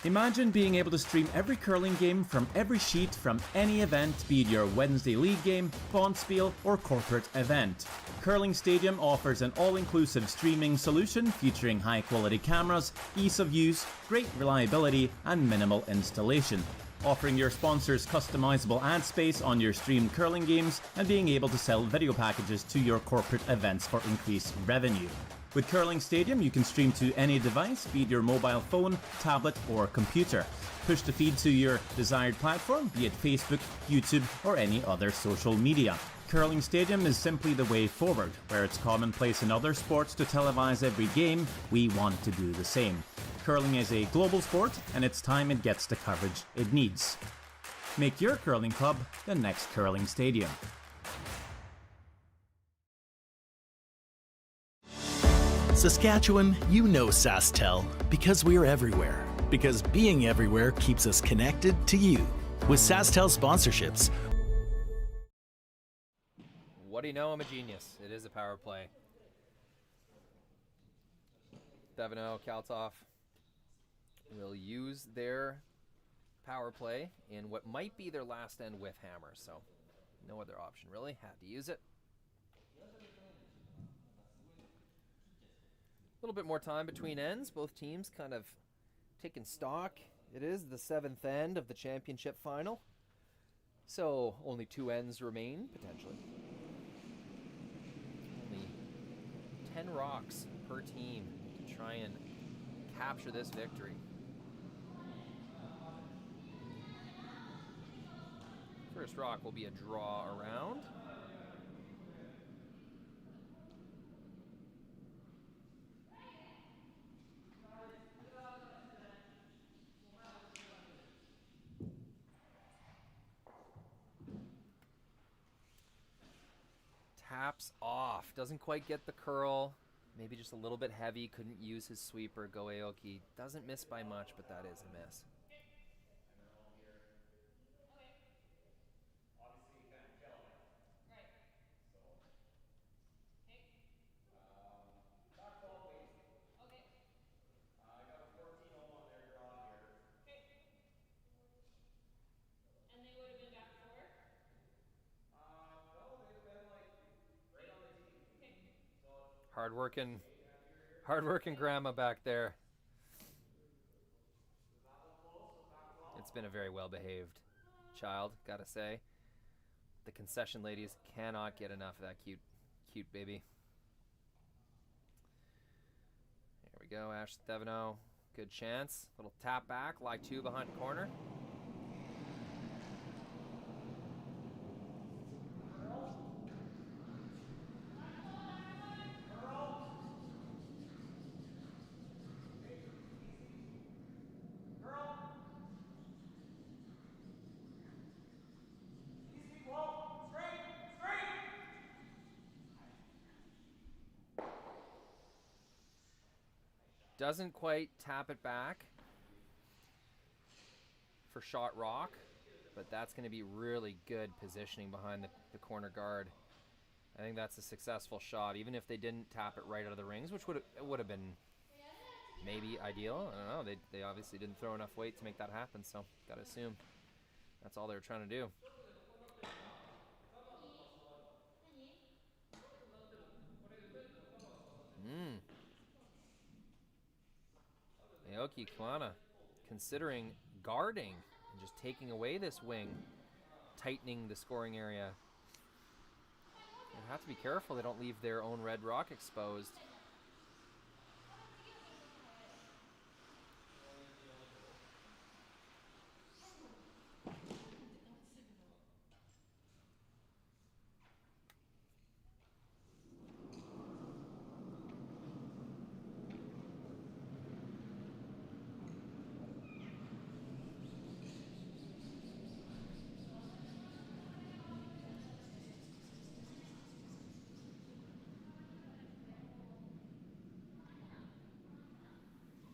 Imagine being able to stream every curling game from every sheet from any event, be it your Wednesday league game, bonspiel, or corporate event. Curling Stadium offers an all-inclusive streaming solution featuring high-quality cameras, ease of use, great reliability, and minimal installation. Offering your sponsors customizable ad space on your streamed curling games and being able to sell video packages to your corporate events for increased revenue. With Curling Stadium, you can stream to any device, be it your mobile phone, tablet, or computer. Push the feed to your desired platform, be it Facebook, YouTube, or any other social media. Curling Stadium is simply the way forward. Where it's commonplace in other sports to televise every game, we want to do the same. Curling is a global sport, and it's time it gets the coverage it needs. Make your curling club the next Curling Stadium. Saskatchewan, you know SaskTel because we're everywhere. Because being everywhere keeps us connected to you. With SaskTel sponsorships. What do you know? I'm a genius. It is a power play. Thevenot, Kalthoff will use their power play in what might be their last end with hammer. So no other option really. Had to use it. A little bit more time between ends. Both teams kind of taking stock. It is the 7th end of the championship final. So only 2 ends remain, potentially. 10 rocks per team to try and capture this victory. First rock will be a draw around. Taps off. Doesn't quite get the curl. Maybe just a little bit heavy. Couldn't use his sweeper. Go Aoki. Doesn't miss by much, but that is a miss. Obviously, you can't gel it. Right. So, Okay. about 12 weights. Okay. I got a 14 ohm on their draw here. Okay. And they would have been back 4? No, they'd have been like right on the tee. Okay. So, Hard-working grandma back there. It's been a very well-behaved child, gotta say. The concession ladies cannot get enough of that cute baby. There we go, Ash Thevenot. Good chance. Little tap back, lie 2 behind the corner. Doesn't quite tap it back for shot rock, but that's going to be really good positioning behind the corner guard. I think that's a successful shot, even if they didn't tap it right out of the rings, which would have been maybe ideal. I don't know. They obviously didn't throw enough weight to make that happen, so got to assume that's all they were trying to do. Aoki Koana considering guarding and just taking away this wing, tightening the scoring area. They have to be careful they don't leave their own red rock exposed.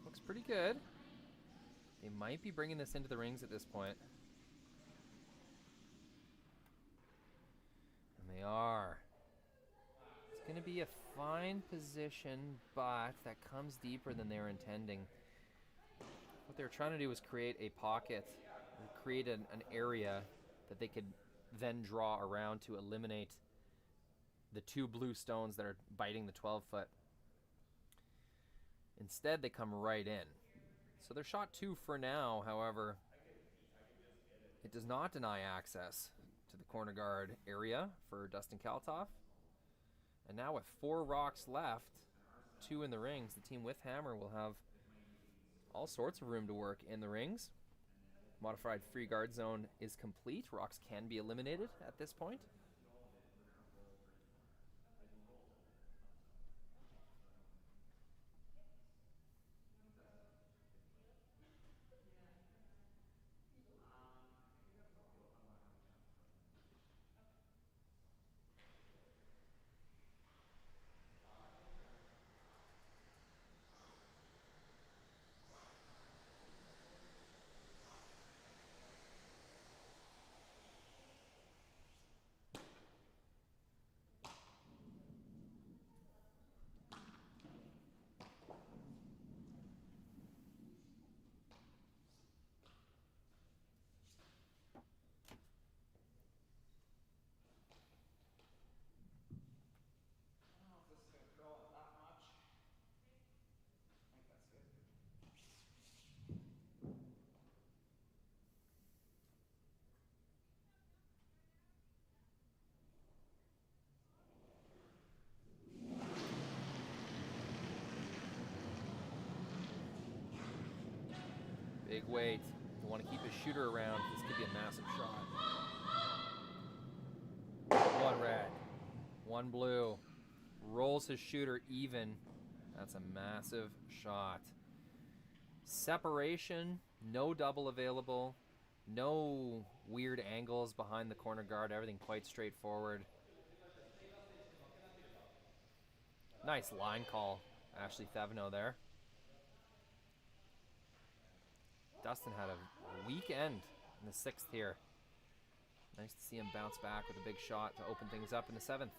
Looks pretty good. They might be bringing this into the rings at this point. And they are. It's going to be a fine position, but that comes deeper than they were intending. What they were trying to do was create a pocket, create an area that they could then draw around to eliminate the 2 blue stones that are biting the 12-foot. Instead, they come right in. So they're shot 2 for now, however, it does not deny access to the corner guard area for Dustin Kalthoff. And now with 4 rocks left, 2 in the rings, the team with hammer will have all sorts of room to work in the rings. Modified free guard zone is complete. Rocks can be eliminated at this point. Big weight. You want to keep his shooter around. This could be a massive shot. One red. One blue. Rolls his shooter even. That's a massive shot. Separation. No double available. No weird angles behind the corner guard. Everything quite straightforward. Nice line call. Ashley Thevenot there. Dustin had a weak end in the 6th here. Nice to see him bounce back with a big shot to open things up in the 7th.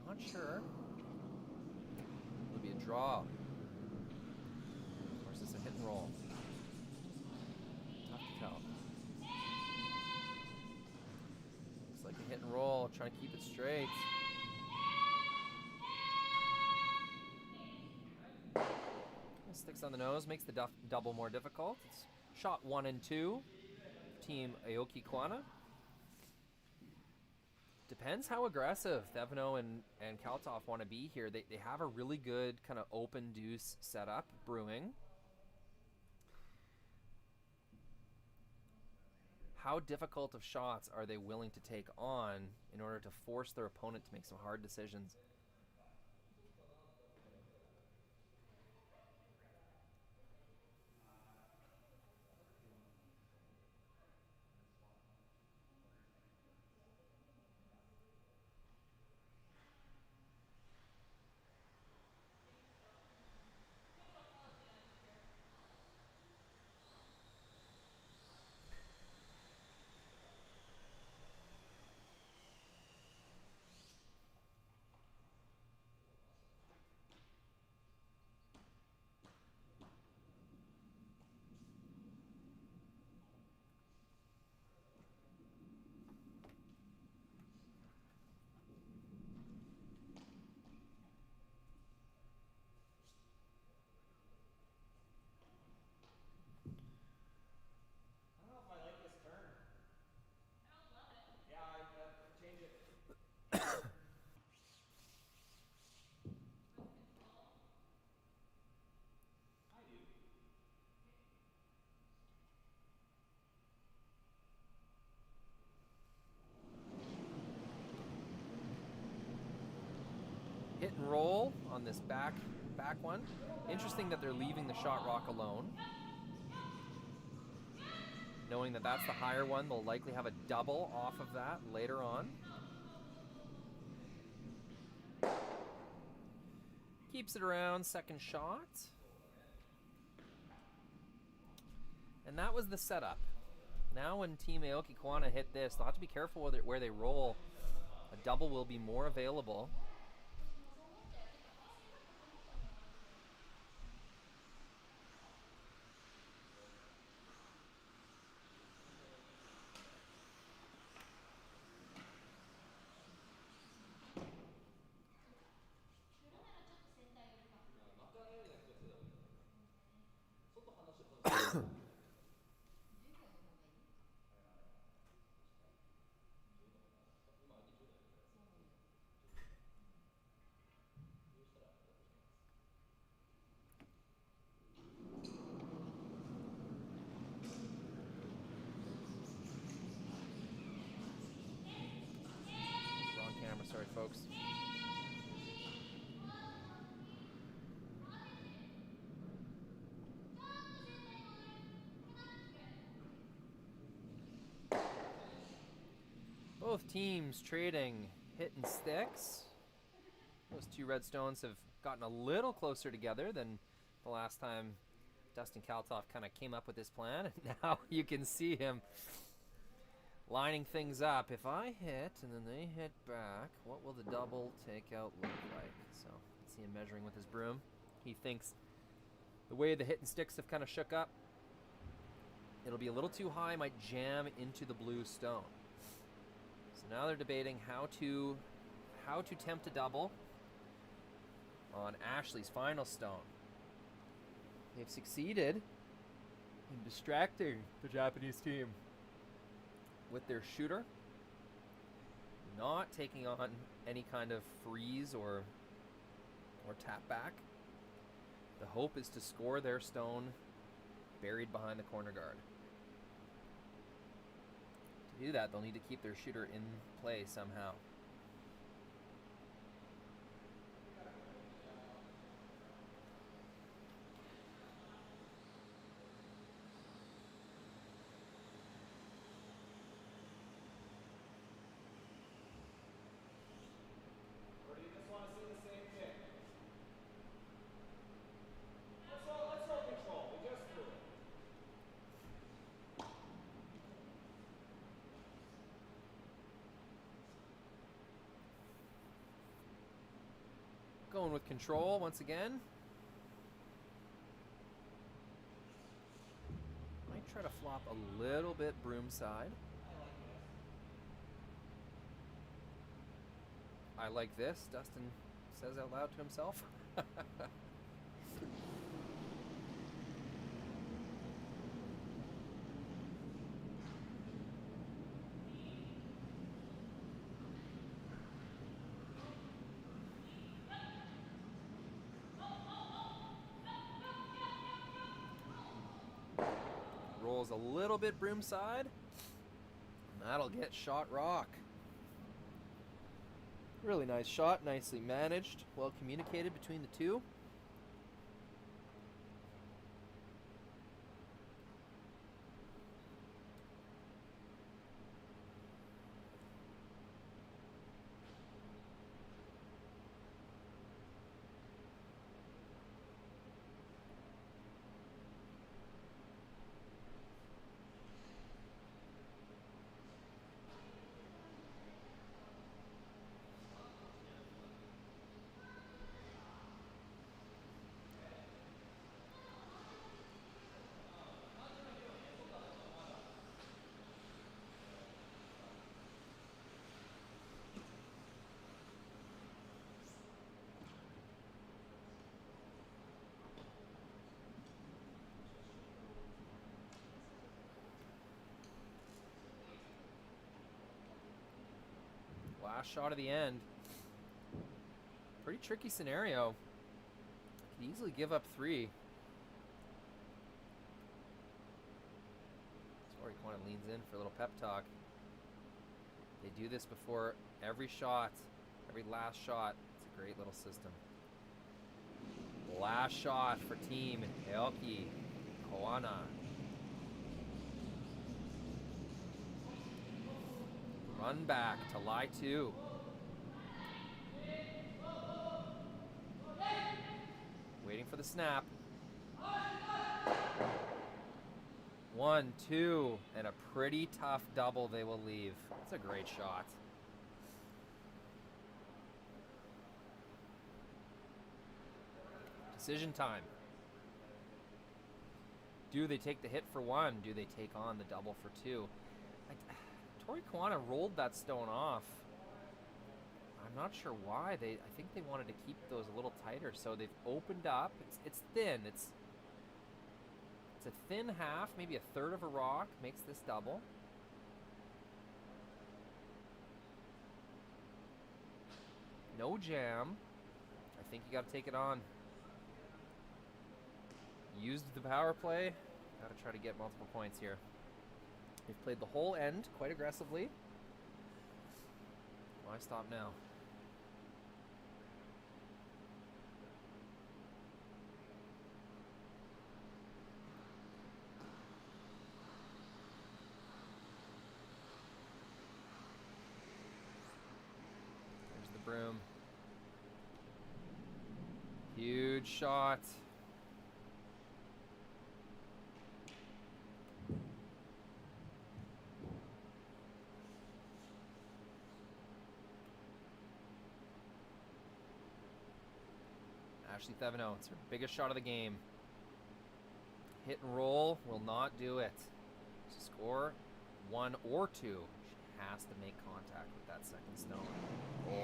Not sure. It'll be a draw. Or is this a hit and roll? Tough to tell. Looks like a hit and roll, trying to keep it straight. Sticks on the nose, makes the double more difficult. It's shot 1 and 2. Team Aoki Koana. Depends how aggressive Thevenot and Kalthoff want to be here. They have a really good kind of open deuce setup brewing. How difficult of shots are they willing to take on in order to force their opponent to make some hard decisions? Hit and roll on this back one. Interesting that they're leaving the shot rock alone. Knowing that that's the higher one, they'll likely have a double off of that later on. Keeps it around, second shot. And that was the setup. Now when Team Aoki Koana hit this, they'll have to be careful where they roll. A double will be more available. folks. Both teams trading hit and sticks. Those two red stones have gotten a little closer together than the last time Dustin Kalthoff kind of came up with this plan. And now you can see him lining things up. If I hit and then they hit back, what will the double takeout look like? So let's see him measuring with his broom. He thinks the way the hit and sticks have kind of shook up, it'll be a little too high, might jam into the blue stone. So now they're debating how to tempt a double on Ashley's final stone. They've succeeded in distracting the Japanese team with their shooter, not taking on any kind of freeze or tap back. The hope is to score their stone buried behind the corner guard. To do that, they'll need to keep their shooter in play somehow. Or do you just want to see the same thing? Let's roll control. We just threw it. Going with control once again. Might try to flop a little bit broom side. I like this, Dustin says out loud to himself. Rolls a little bit broom side. And that'll get shot rock. Really nice shot, nicely managed, well communicated between the two. Last shot of the end. Pretty tricky scenario. Could easily give up 3. Tori Koana leans in for a little pep talk. They do this before every shot, every last shot. It's a great little system. Last shot for team Aoki, Koana. Run back to lie 2. Waiting for the snap. 1, 2, and a pretty tough double they will leave. That's a great shot. Decision time. Do they take the hit for 1? Do they take on the double for 2? Tori Koana rolled that stone off. I'm not sure why. I think they wanted to keep those a little tighter, so they've opened up. It's thin. It's a thin half, maybe a third of a rock makes this double. No jam. I think you got to take it on. Used the power play. Got to try to get multiple points here. They've played the whole end quite aggressively. Why stop now? broom. Huge shot. Ashley Thevenot, it's her biggest shot of the game. Hit and roll will not do it. To score 1 or 2, she has to make contact with that second stone.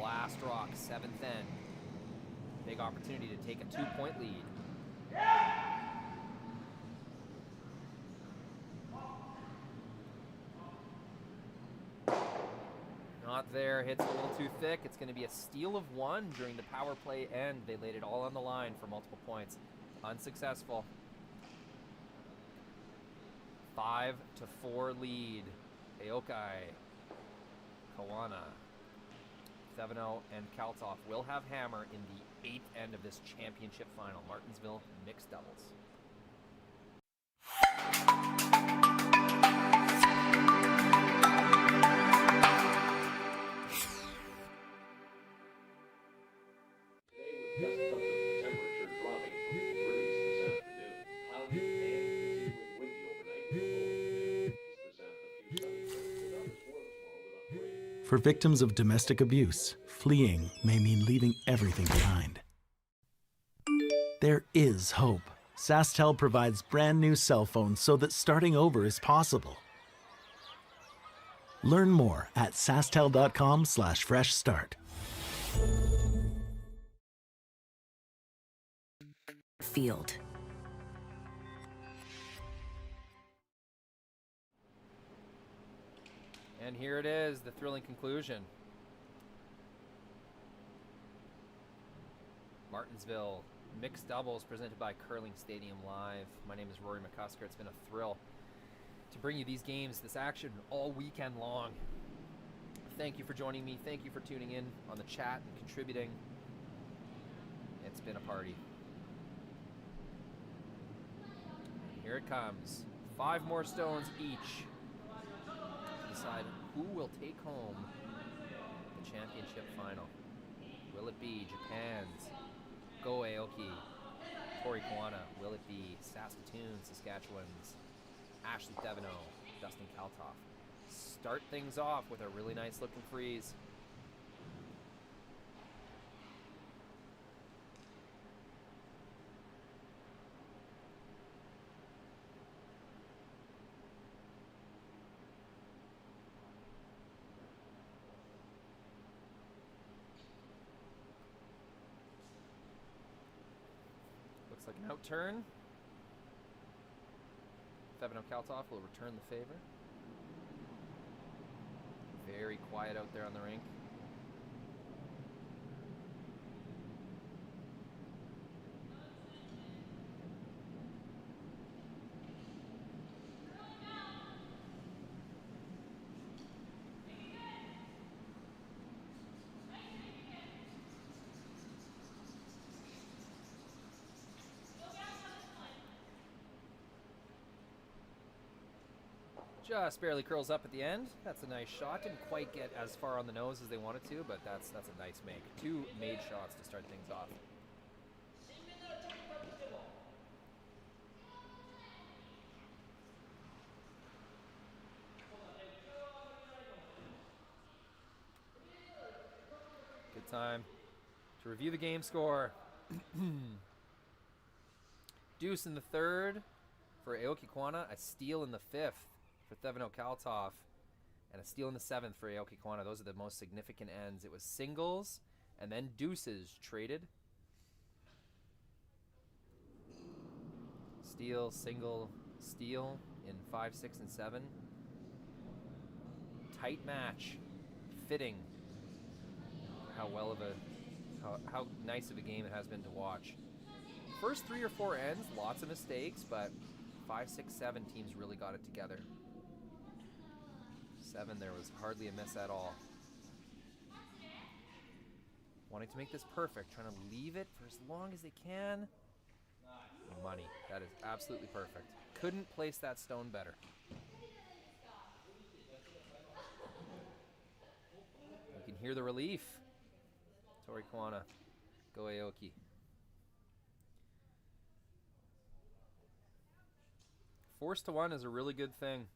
Last rock, 7th end. Big opportunity to take a 2-point lead. Not there, hits a little too thick. It's going to be a steal of 1 during the power play end. They laid it all on the line for multiple points. Unsuccessful. 5-4 lead. Aoki, Koana, Thevenot, and Kalthoff will have hammer in the 8th end of this championship final. Martensville mixed doubles. For victims of domestic abuse, fleeing may mean leaving everything behind. There is hope. SaskTel provides brand new cell phones so that starting over is possible. Learn more at sasktel.com/fresh start. Field. And here it is, the thrilling conclusion. Martensville mixed doubles presented by Curling Stadium Live. My name is Rory McCusker. It's been a thrill to bring you these games, this action all weekend long. Thank you for joining me. Thank you for tuning in on the chat and contributing. It's been a party. Here it comes. 5 more stones each. Decide who will take home the championship final. Will it be Japan's Go Aoki, Tori Koana? Will it be Saskatoon, Saskatchewan's Ashley Thevenot, Dustin Kalthoff? Start things off with a really nice looking freeze. Looks like an outturn. Thevenot Kalthoff will return the favor. Very quiet out there on the rink. Just barely curls up at the end. That's a nice shot. Didn't quite get as far on the nose as they wanted to, but that's a nice make. 2 made shots to start things off. Good time to review the game score. Deuce in the 3rd for Aoki Koana, a steal in the 5th for Thevenot Kalthoff, and a steal in the 7th for Aoki Koana. Those are the most significant ends. It was singles and then deuces traded. Steal, single, steal in 5, 6, and 7. Tight match, fitting. How nice of a game it has been to watch. First 3 or 4 ends, lots of mistakes, but 5, 6, 7 teams really got it together. 7, there was hardly a miss at all. Wanting to make this perfect, trying to leave it for as long as they can. Money. That is absolutely perfect. Couldn't place that stone better. You can hear the relief. Tori Koana. Go Aoki. Force to 1 is a really good thing.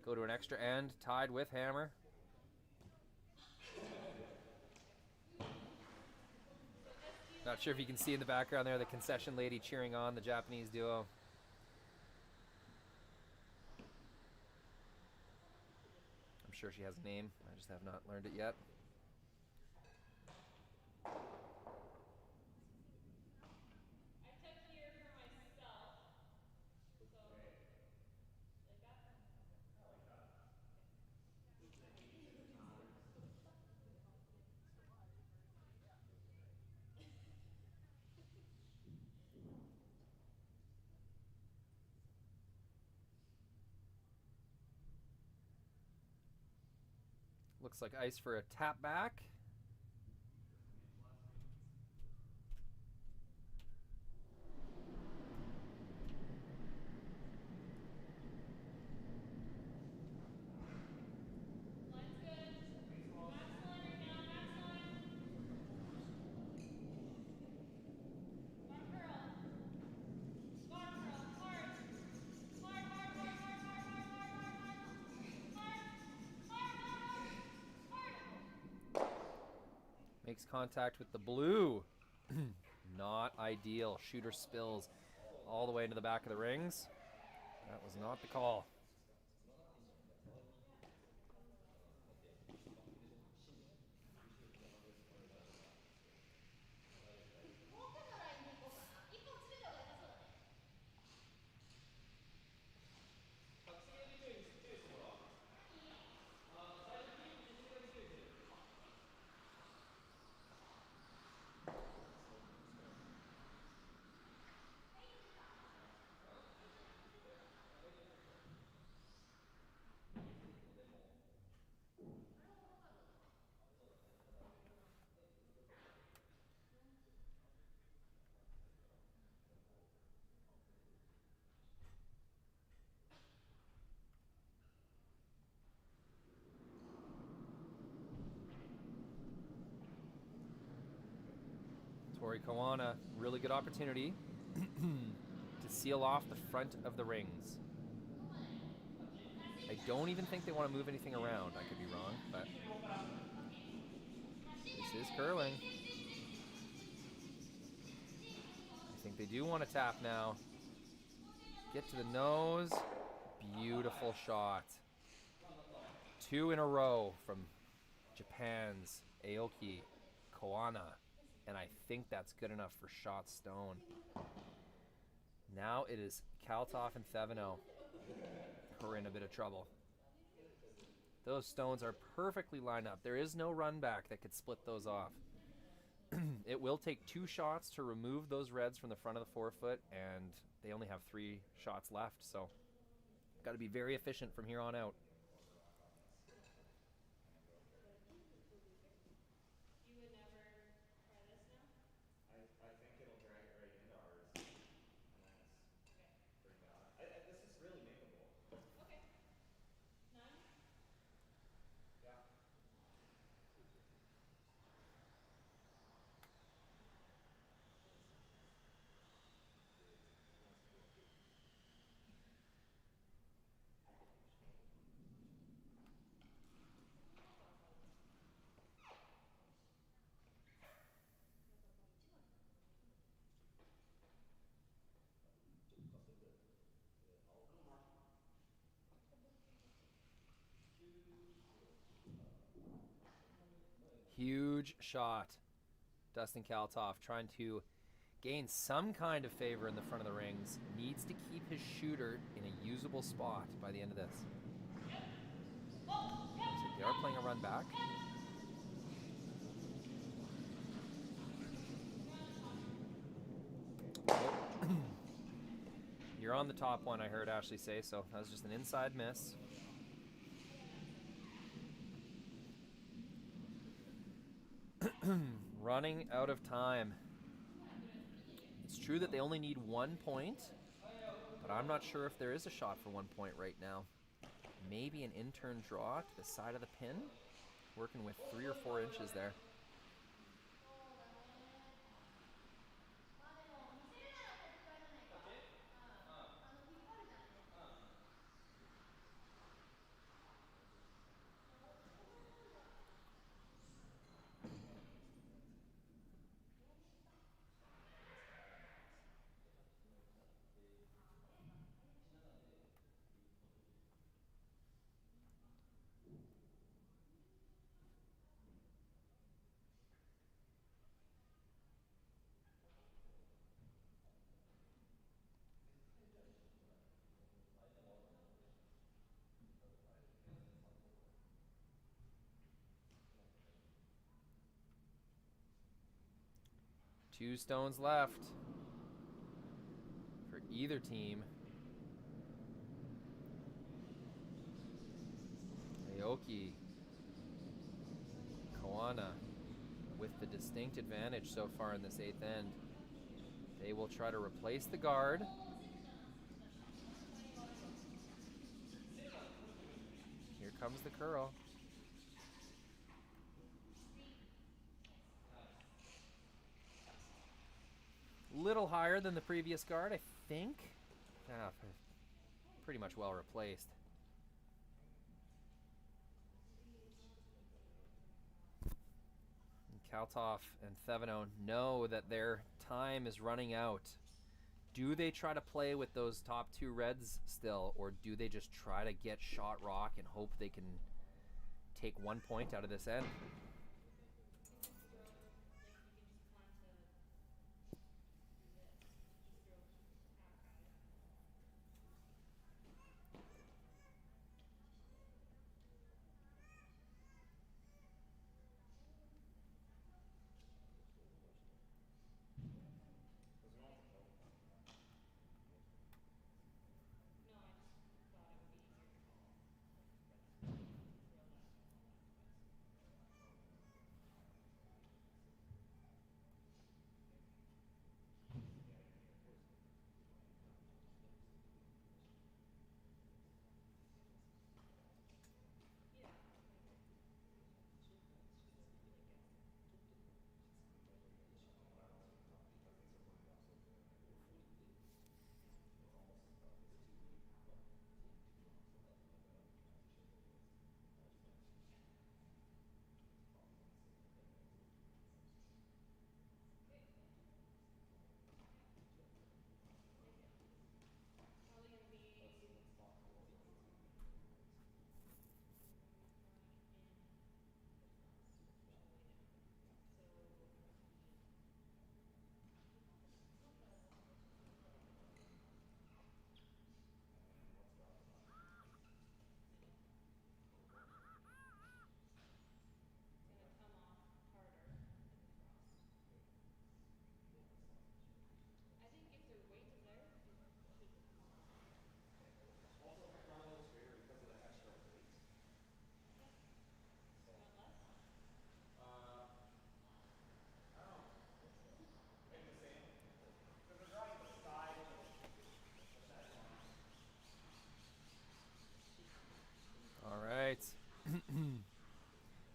Go to an extra end, tied with hammer. Not sure if you can see in the background there the concession lady cheering on the Japanese duo. I'm sure she has a name. I just have not learned it yet. I took here for myself. So, like that? Looks like ice for a tap back. Line's good. Max line right now, max line. Spot curl. Spot curl. Hard. Hard, hard, hard, hard, hard, hard, hard, hard, hard. Hard, hard, hard, hard. Makes contact with the blue. Not ideal. Shooter spills all the way into the back of the rings. That was not the call. Tori Koana, really good opportunity to seal off the front of the rings. I don't even think they want to move anything around. I could be wrong, but this is curling. I think they do want to tap now. Get to the nose. Beautiful shot. 2 in a row from Japan's Aoki, Koana. And I think that's good enough for shot stone. Now it is Kalthoff and Thevenot who are in a bit of trouble. Those stones are perfectly lined up. There is no run back that could split those off. It will take 2 shots to remove those reds from the front of the forefoot, and they only have 3 shots left, so got to be very efficient from here on out. You would never try this now? I think it'll drag right into ours, and then it's pretty bad. This is really makeable. Okay. 9? Yeah. Huge shot. Dustin Kalthoff trying to gain some kind of favor in the front of the rings. Needs to keep his shooter in a usable spot by the end of this. They are playing a run back. You're on the top one, I heard Ashley say, so that was just an inside miss. Running out of time. It's true that they only need 1 point, but I'm not sure if there is a shot for 1 point right now. Maybe an in-turn draw to the side of the pin, working with 3 or 4 inches there. 2 stones left for either team. Aoki, Koana with the distinct advantage so far in this 8th end. They will try to replace the guard. Here comes the curl. Little higher than the previous guard, I think. Ah, pretty much well replaced. Kalthoff and Thevenot know that their time is running out. Do they try to play with those top 2 reds still, or do they just try to get shot rock and hope they can take 1 point out of this end?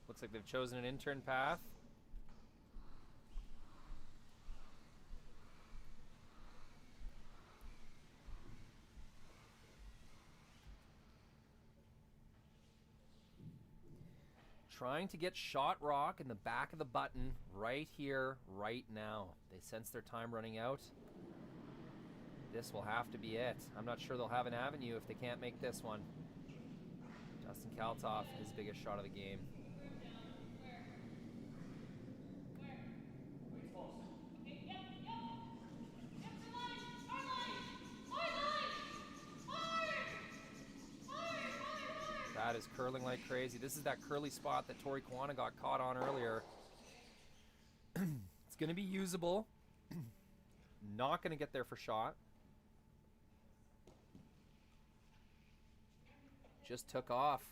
Looks like they've chosen an intern path. Trying to get shot rock in the back of the button right here, right now. They sense their time running out. This will have to be it. I'm not sure they'll have an avenue if they can't make this one. Dustin Kalthoff, his biggest shot of the game. That is curling like crazy. This is that curly spot that Tori Koana got caught on earlier. It's going to be usable. Not going to get there for shot. Just took off.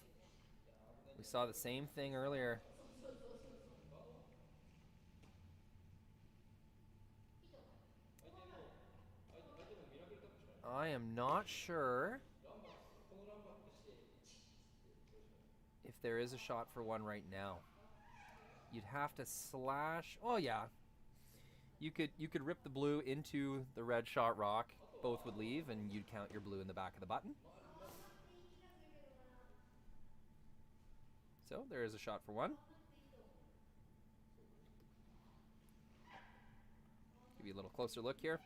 We saw the same thing earlier. I am not sure if there is a shot for one right now. You'd have to slash. Oh yeah, you could rip the blue into the red shot rock. Both would leave, and you'd count your blue in the back of the button. So there is a shot for one. Give you a little closer look here.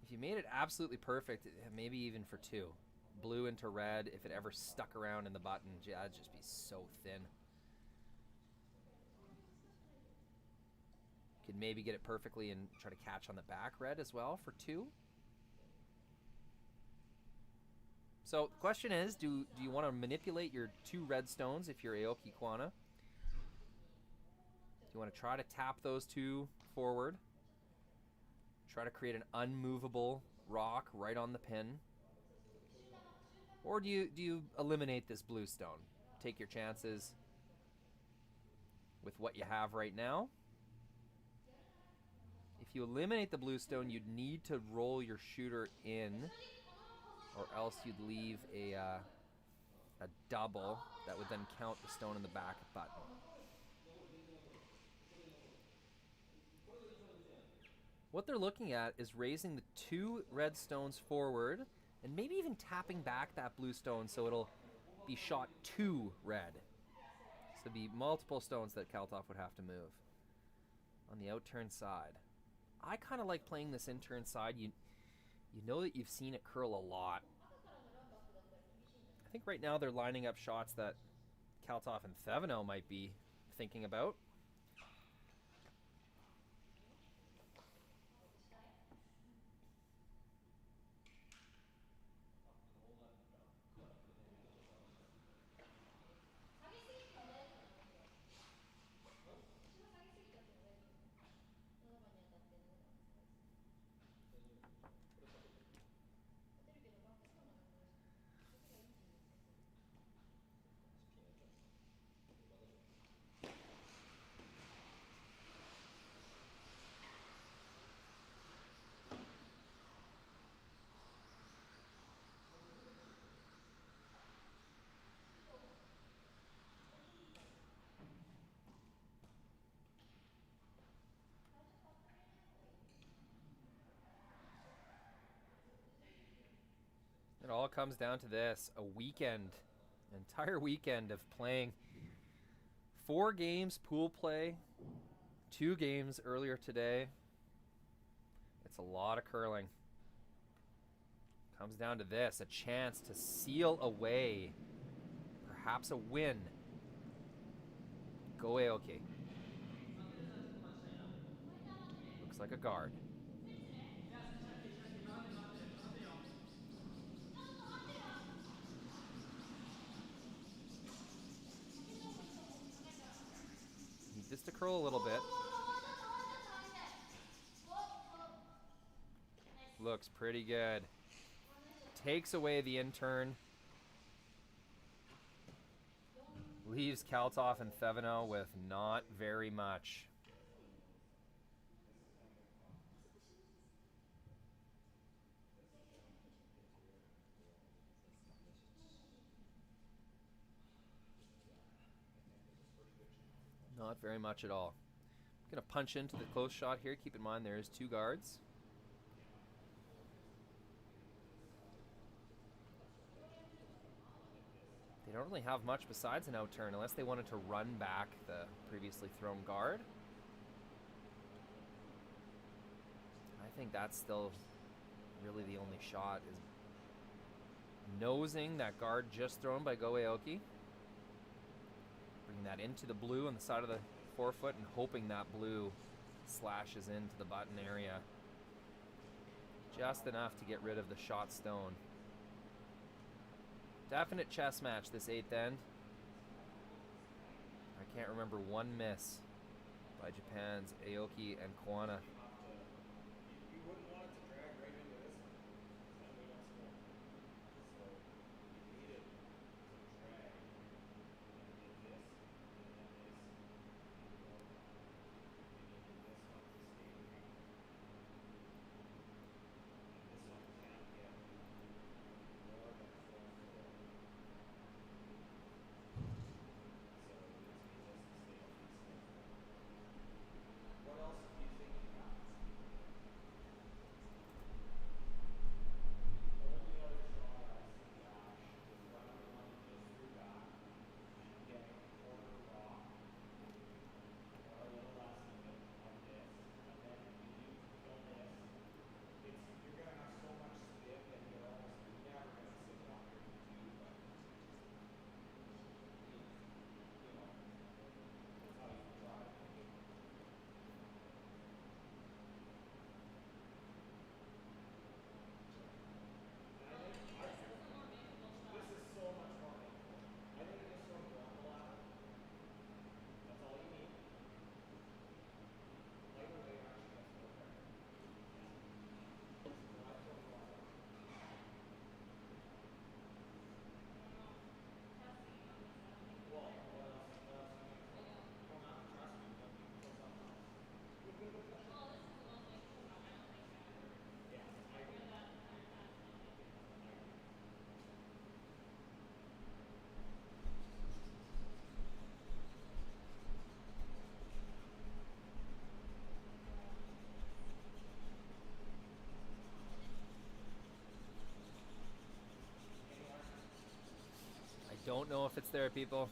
If you made it absolutely perfect, maybe even for two. Blue into red, if it ever stuck around in the button, that'd just be so thin. Could maybe get it perfectly and try to catch on the back red as well for two. So the question is, do you want to manipulate your 2 red stones if you're Aoki Koana? Do you want to try to tap those 2 forward? Try to create an unmovable rock right on the pin? Or do you eliminate this blue stone? Take your chances with what you have right now. If you eliminate the blue stone, you'd need to roll your shooter in, or else you'd leave a double that would then count the stone in the back button. What they're looking at is raising the 2 red stones forward and maybe even tapping back that blue stone so it'll be shot 2 red. So there'd be multiple stones that Kalthoff would have to move. On the out-turn side. I kind of like playing this in-turn side. You know that you've seen it curl a lot. I think right now they're lining up shots that Kalthoff and Thevenot might be thinking about. It all comes down to this, a weekend, an entire weekend of playing 4 games pool play, 2 games earlier today. It's a lot of curling. Comes down to this, a chance to seal away perhaps a win. Go Aoki. Looks like a guard. Need this to curl a little bit. Looks pretty good. Takes away the in-turn. Leaves Kalthoff and Thevenot with not very much. Not very much at all. I'm going to punch into the close shot here. Keep in mind there is 2 guards. They don't really have much besides an out-turn unless they wanted to run back the previously thrown guard. I think that's still really the only shot, is nosing that guard just thrown by Go Aoki. Bringing that into the blue on the side of the forefoot and hoping that blue slashes into the button area. Just enough to get rid of the shot stone. Definite chess match this 8th end. I can't remember one miss by Japan's Aoki and Koana. You wouldn't want it to drag right into this one. Then we don't score. So you need it to drag and get this, and then this, and then this one to stay green. And this one can't get more than 4-4. So this means us to stay on this. What else do you think you have? Don't know if it's there, people.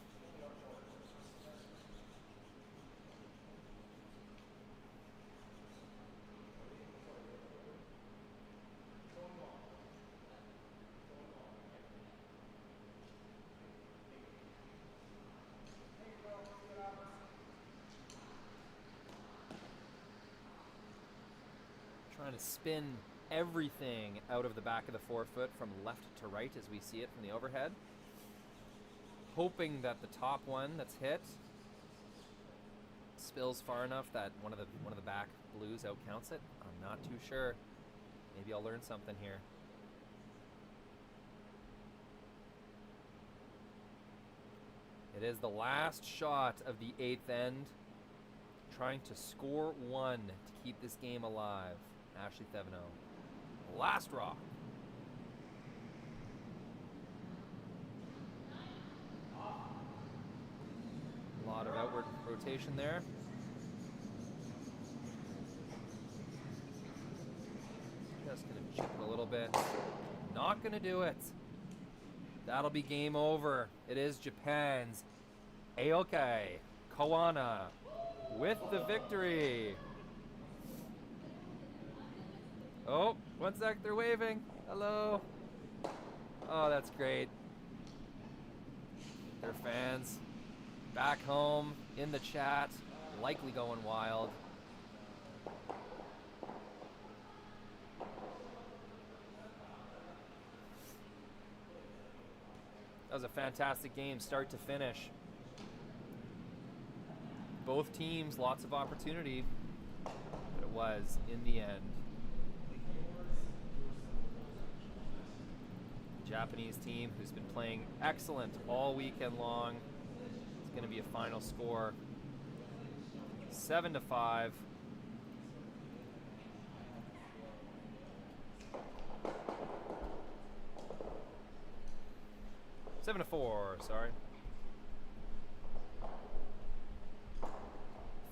Trying to spin everything out of the back of the forefoot from left to right as we see it from the overhead. Hoping that the top one that's hit spills far enough that one of the back blues out counts it. I'm not too sure. Maybe I'll learn something here. It is the last shot of the 8th end. Trying to score one to keep this game alive. Ashley Thevenot. Last rock. A lot of outward rotation there. Just gonna chip it a little bit. Not gonna do it. That'll be game over. It is Japan's Aoki Koana with the victory. Oh, 1 sec, they're waving. Hello. Oh, that's great. Their fans back home in the chat, likely going wild. That was a fantastic game, start to finish. Both teams, lots of opportunity, but it was in the end. Japanese team who's been playing excellent all weekend long. It's going to be a final score 7-5. Seven to 4, sorry.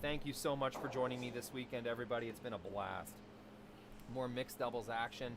Thank you so much for joining me this weekend, everybody. It's been a blast. More mixed doubles action.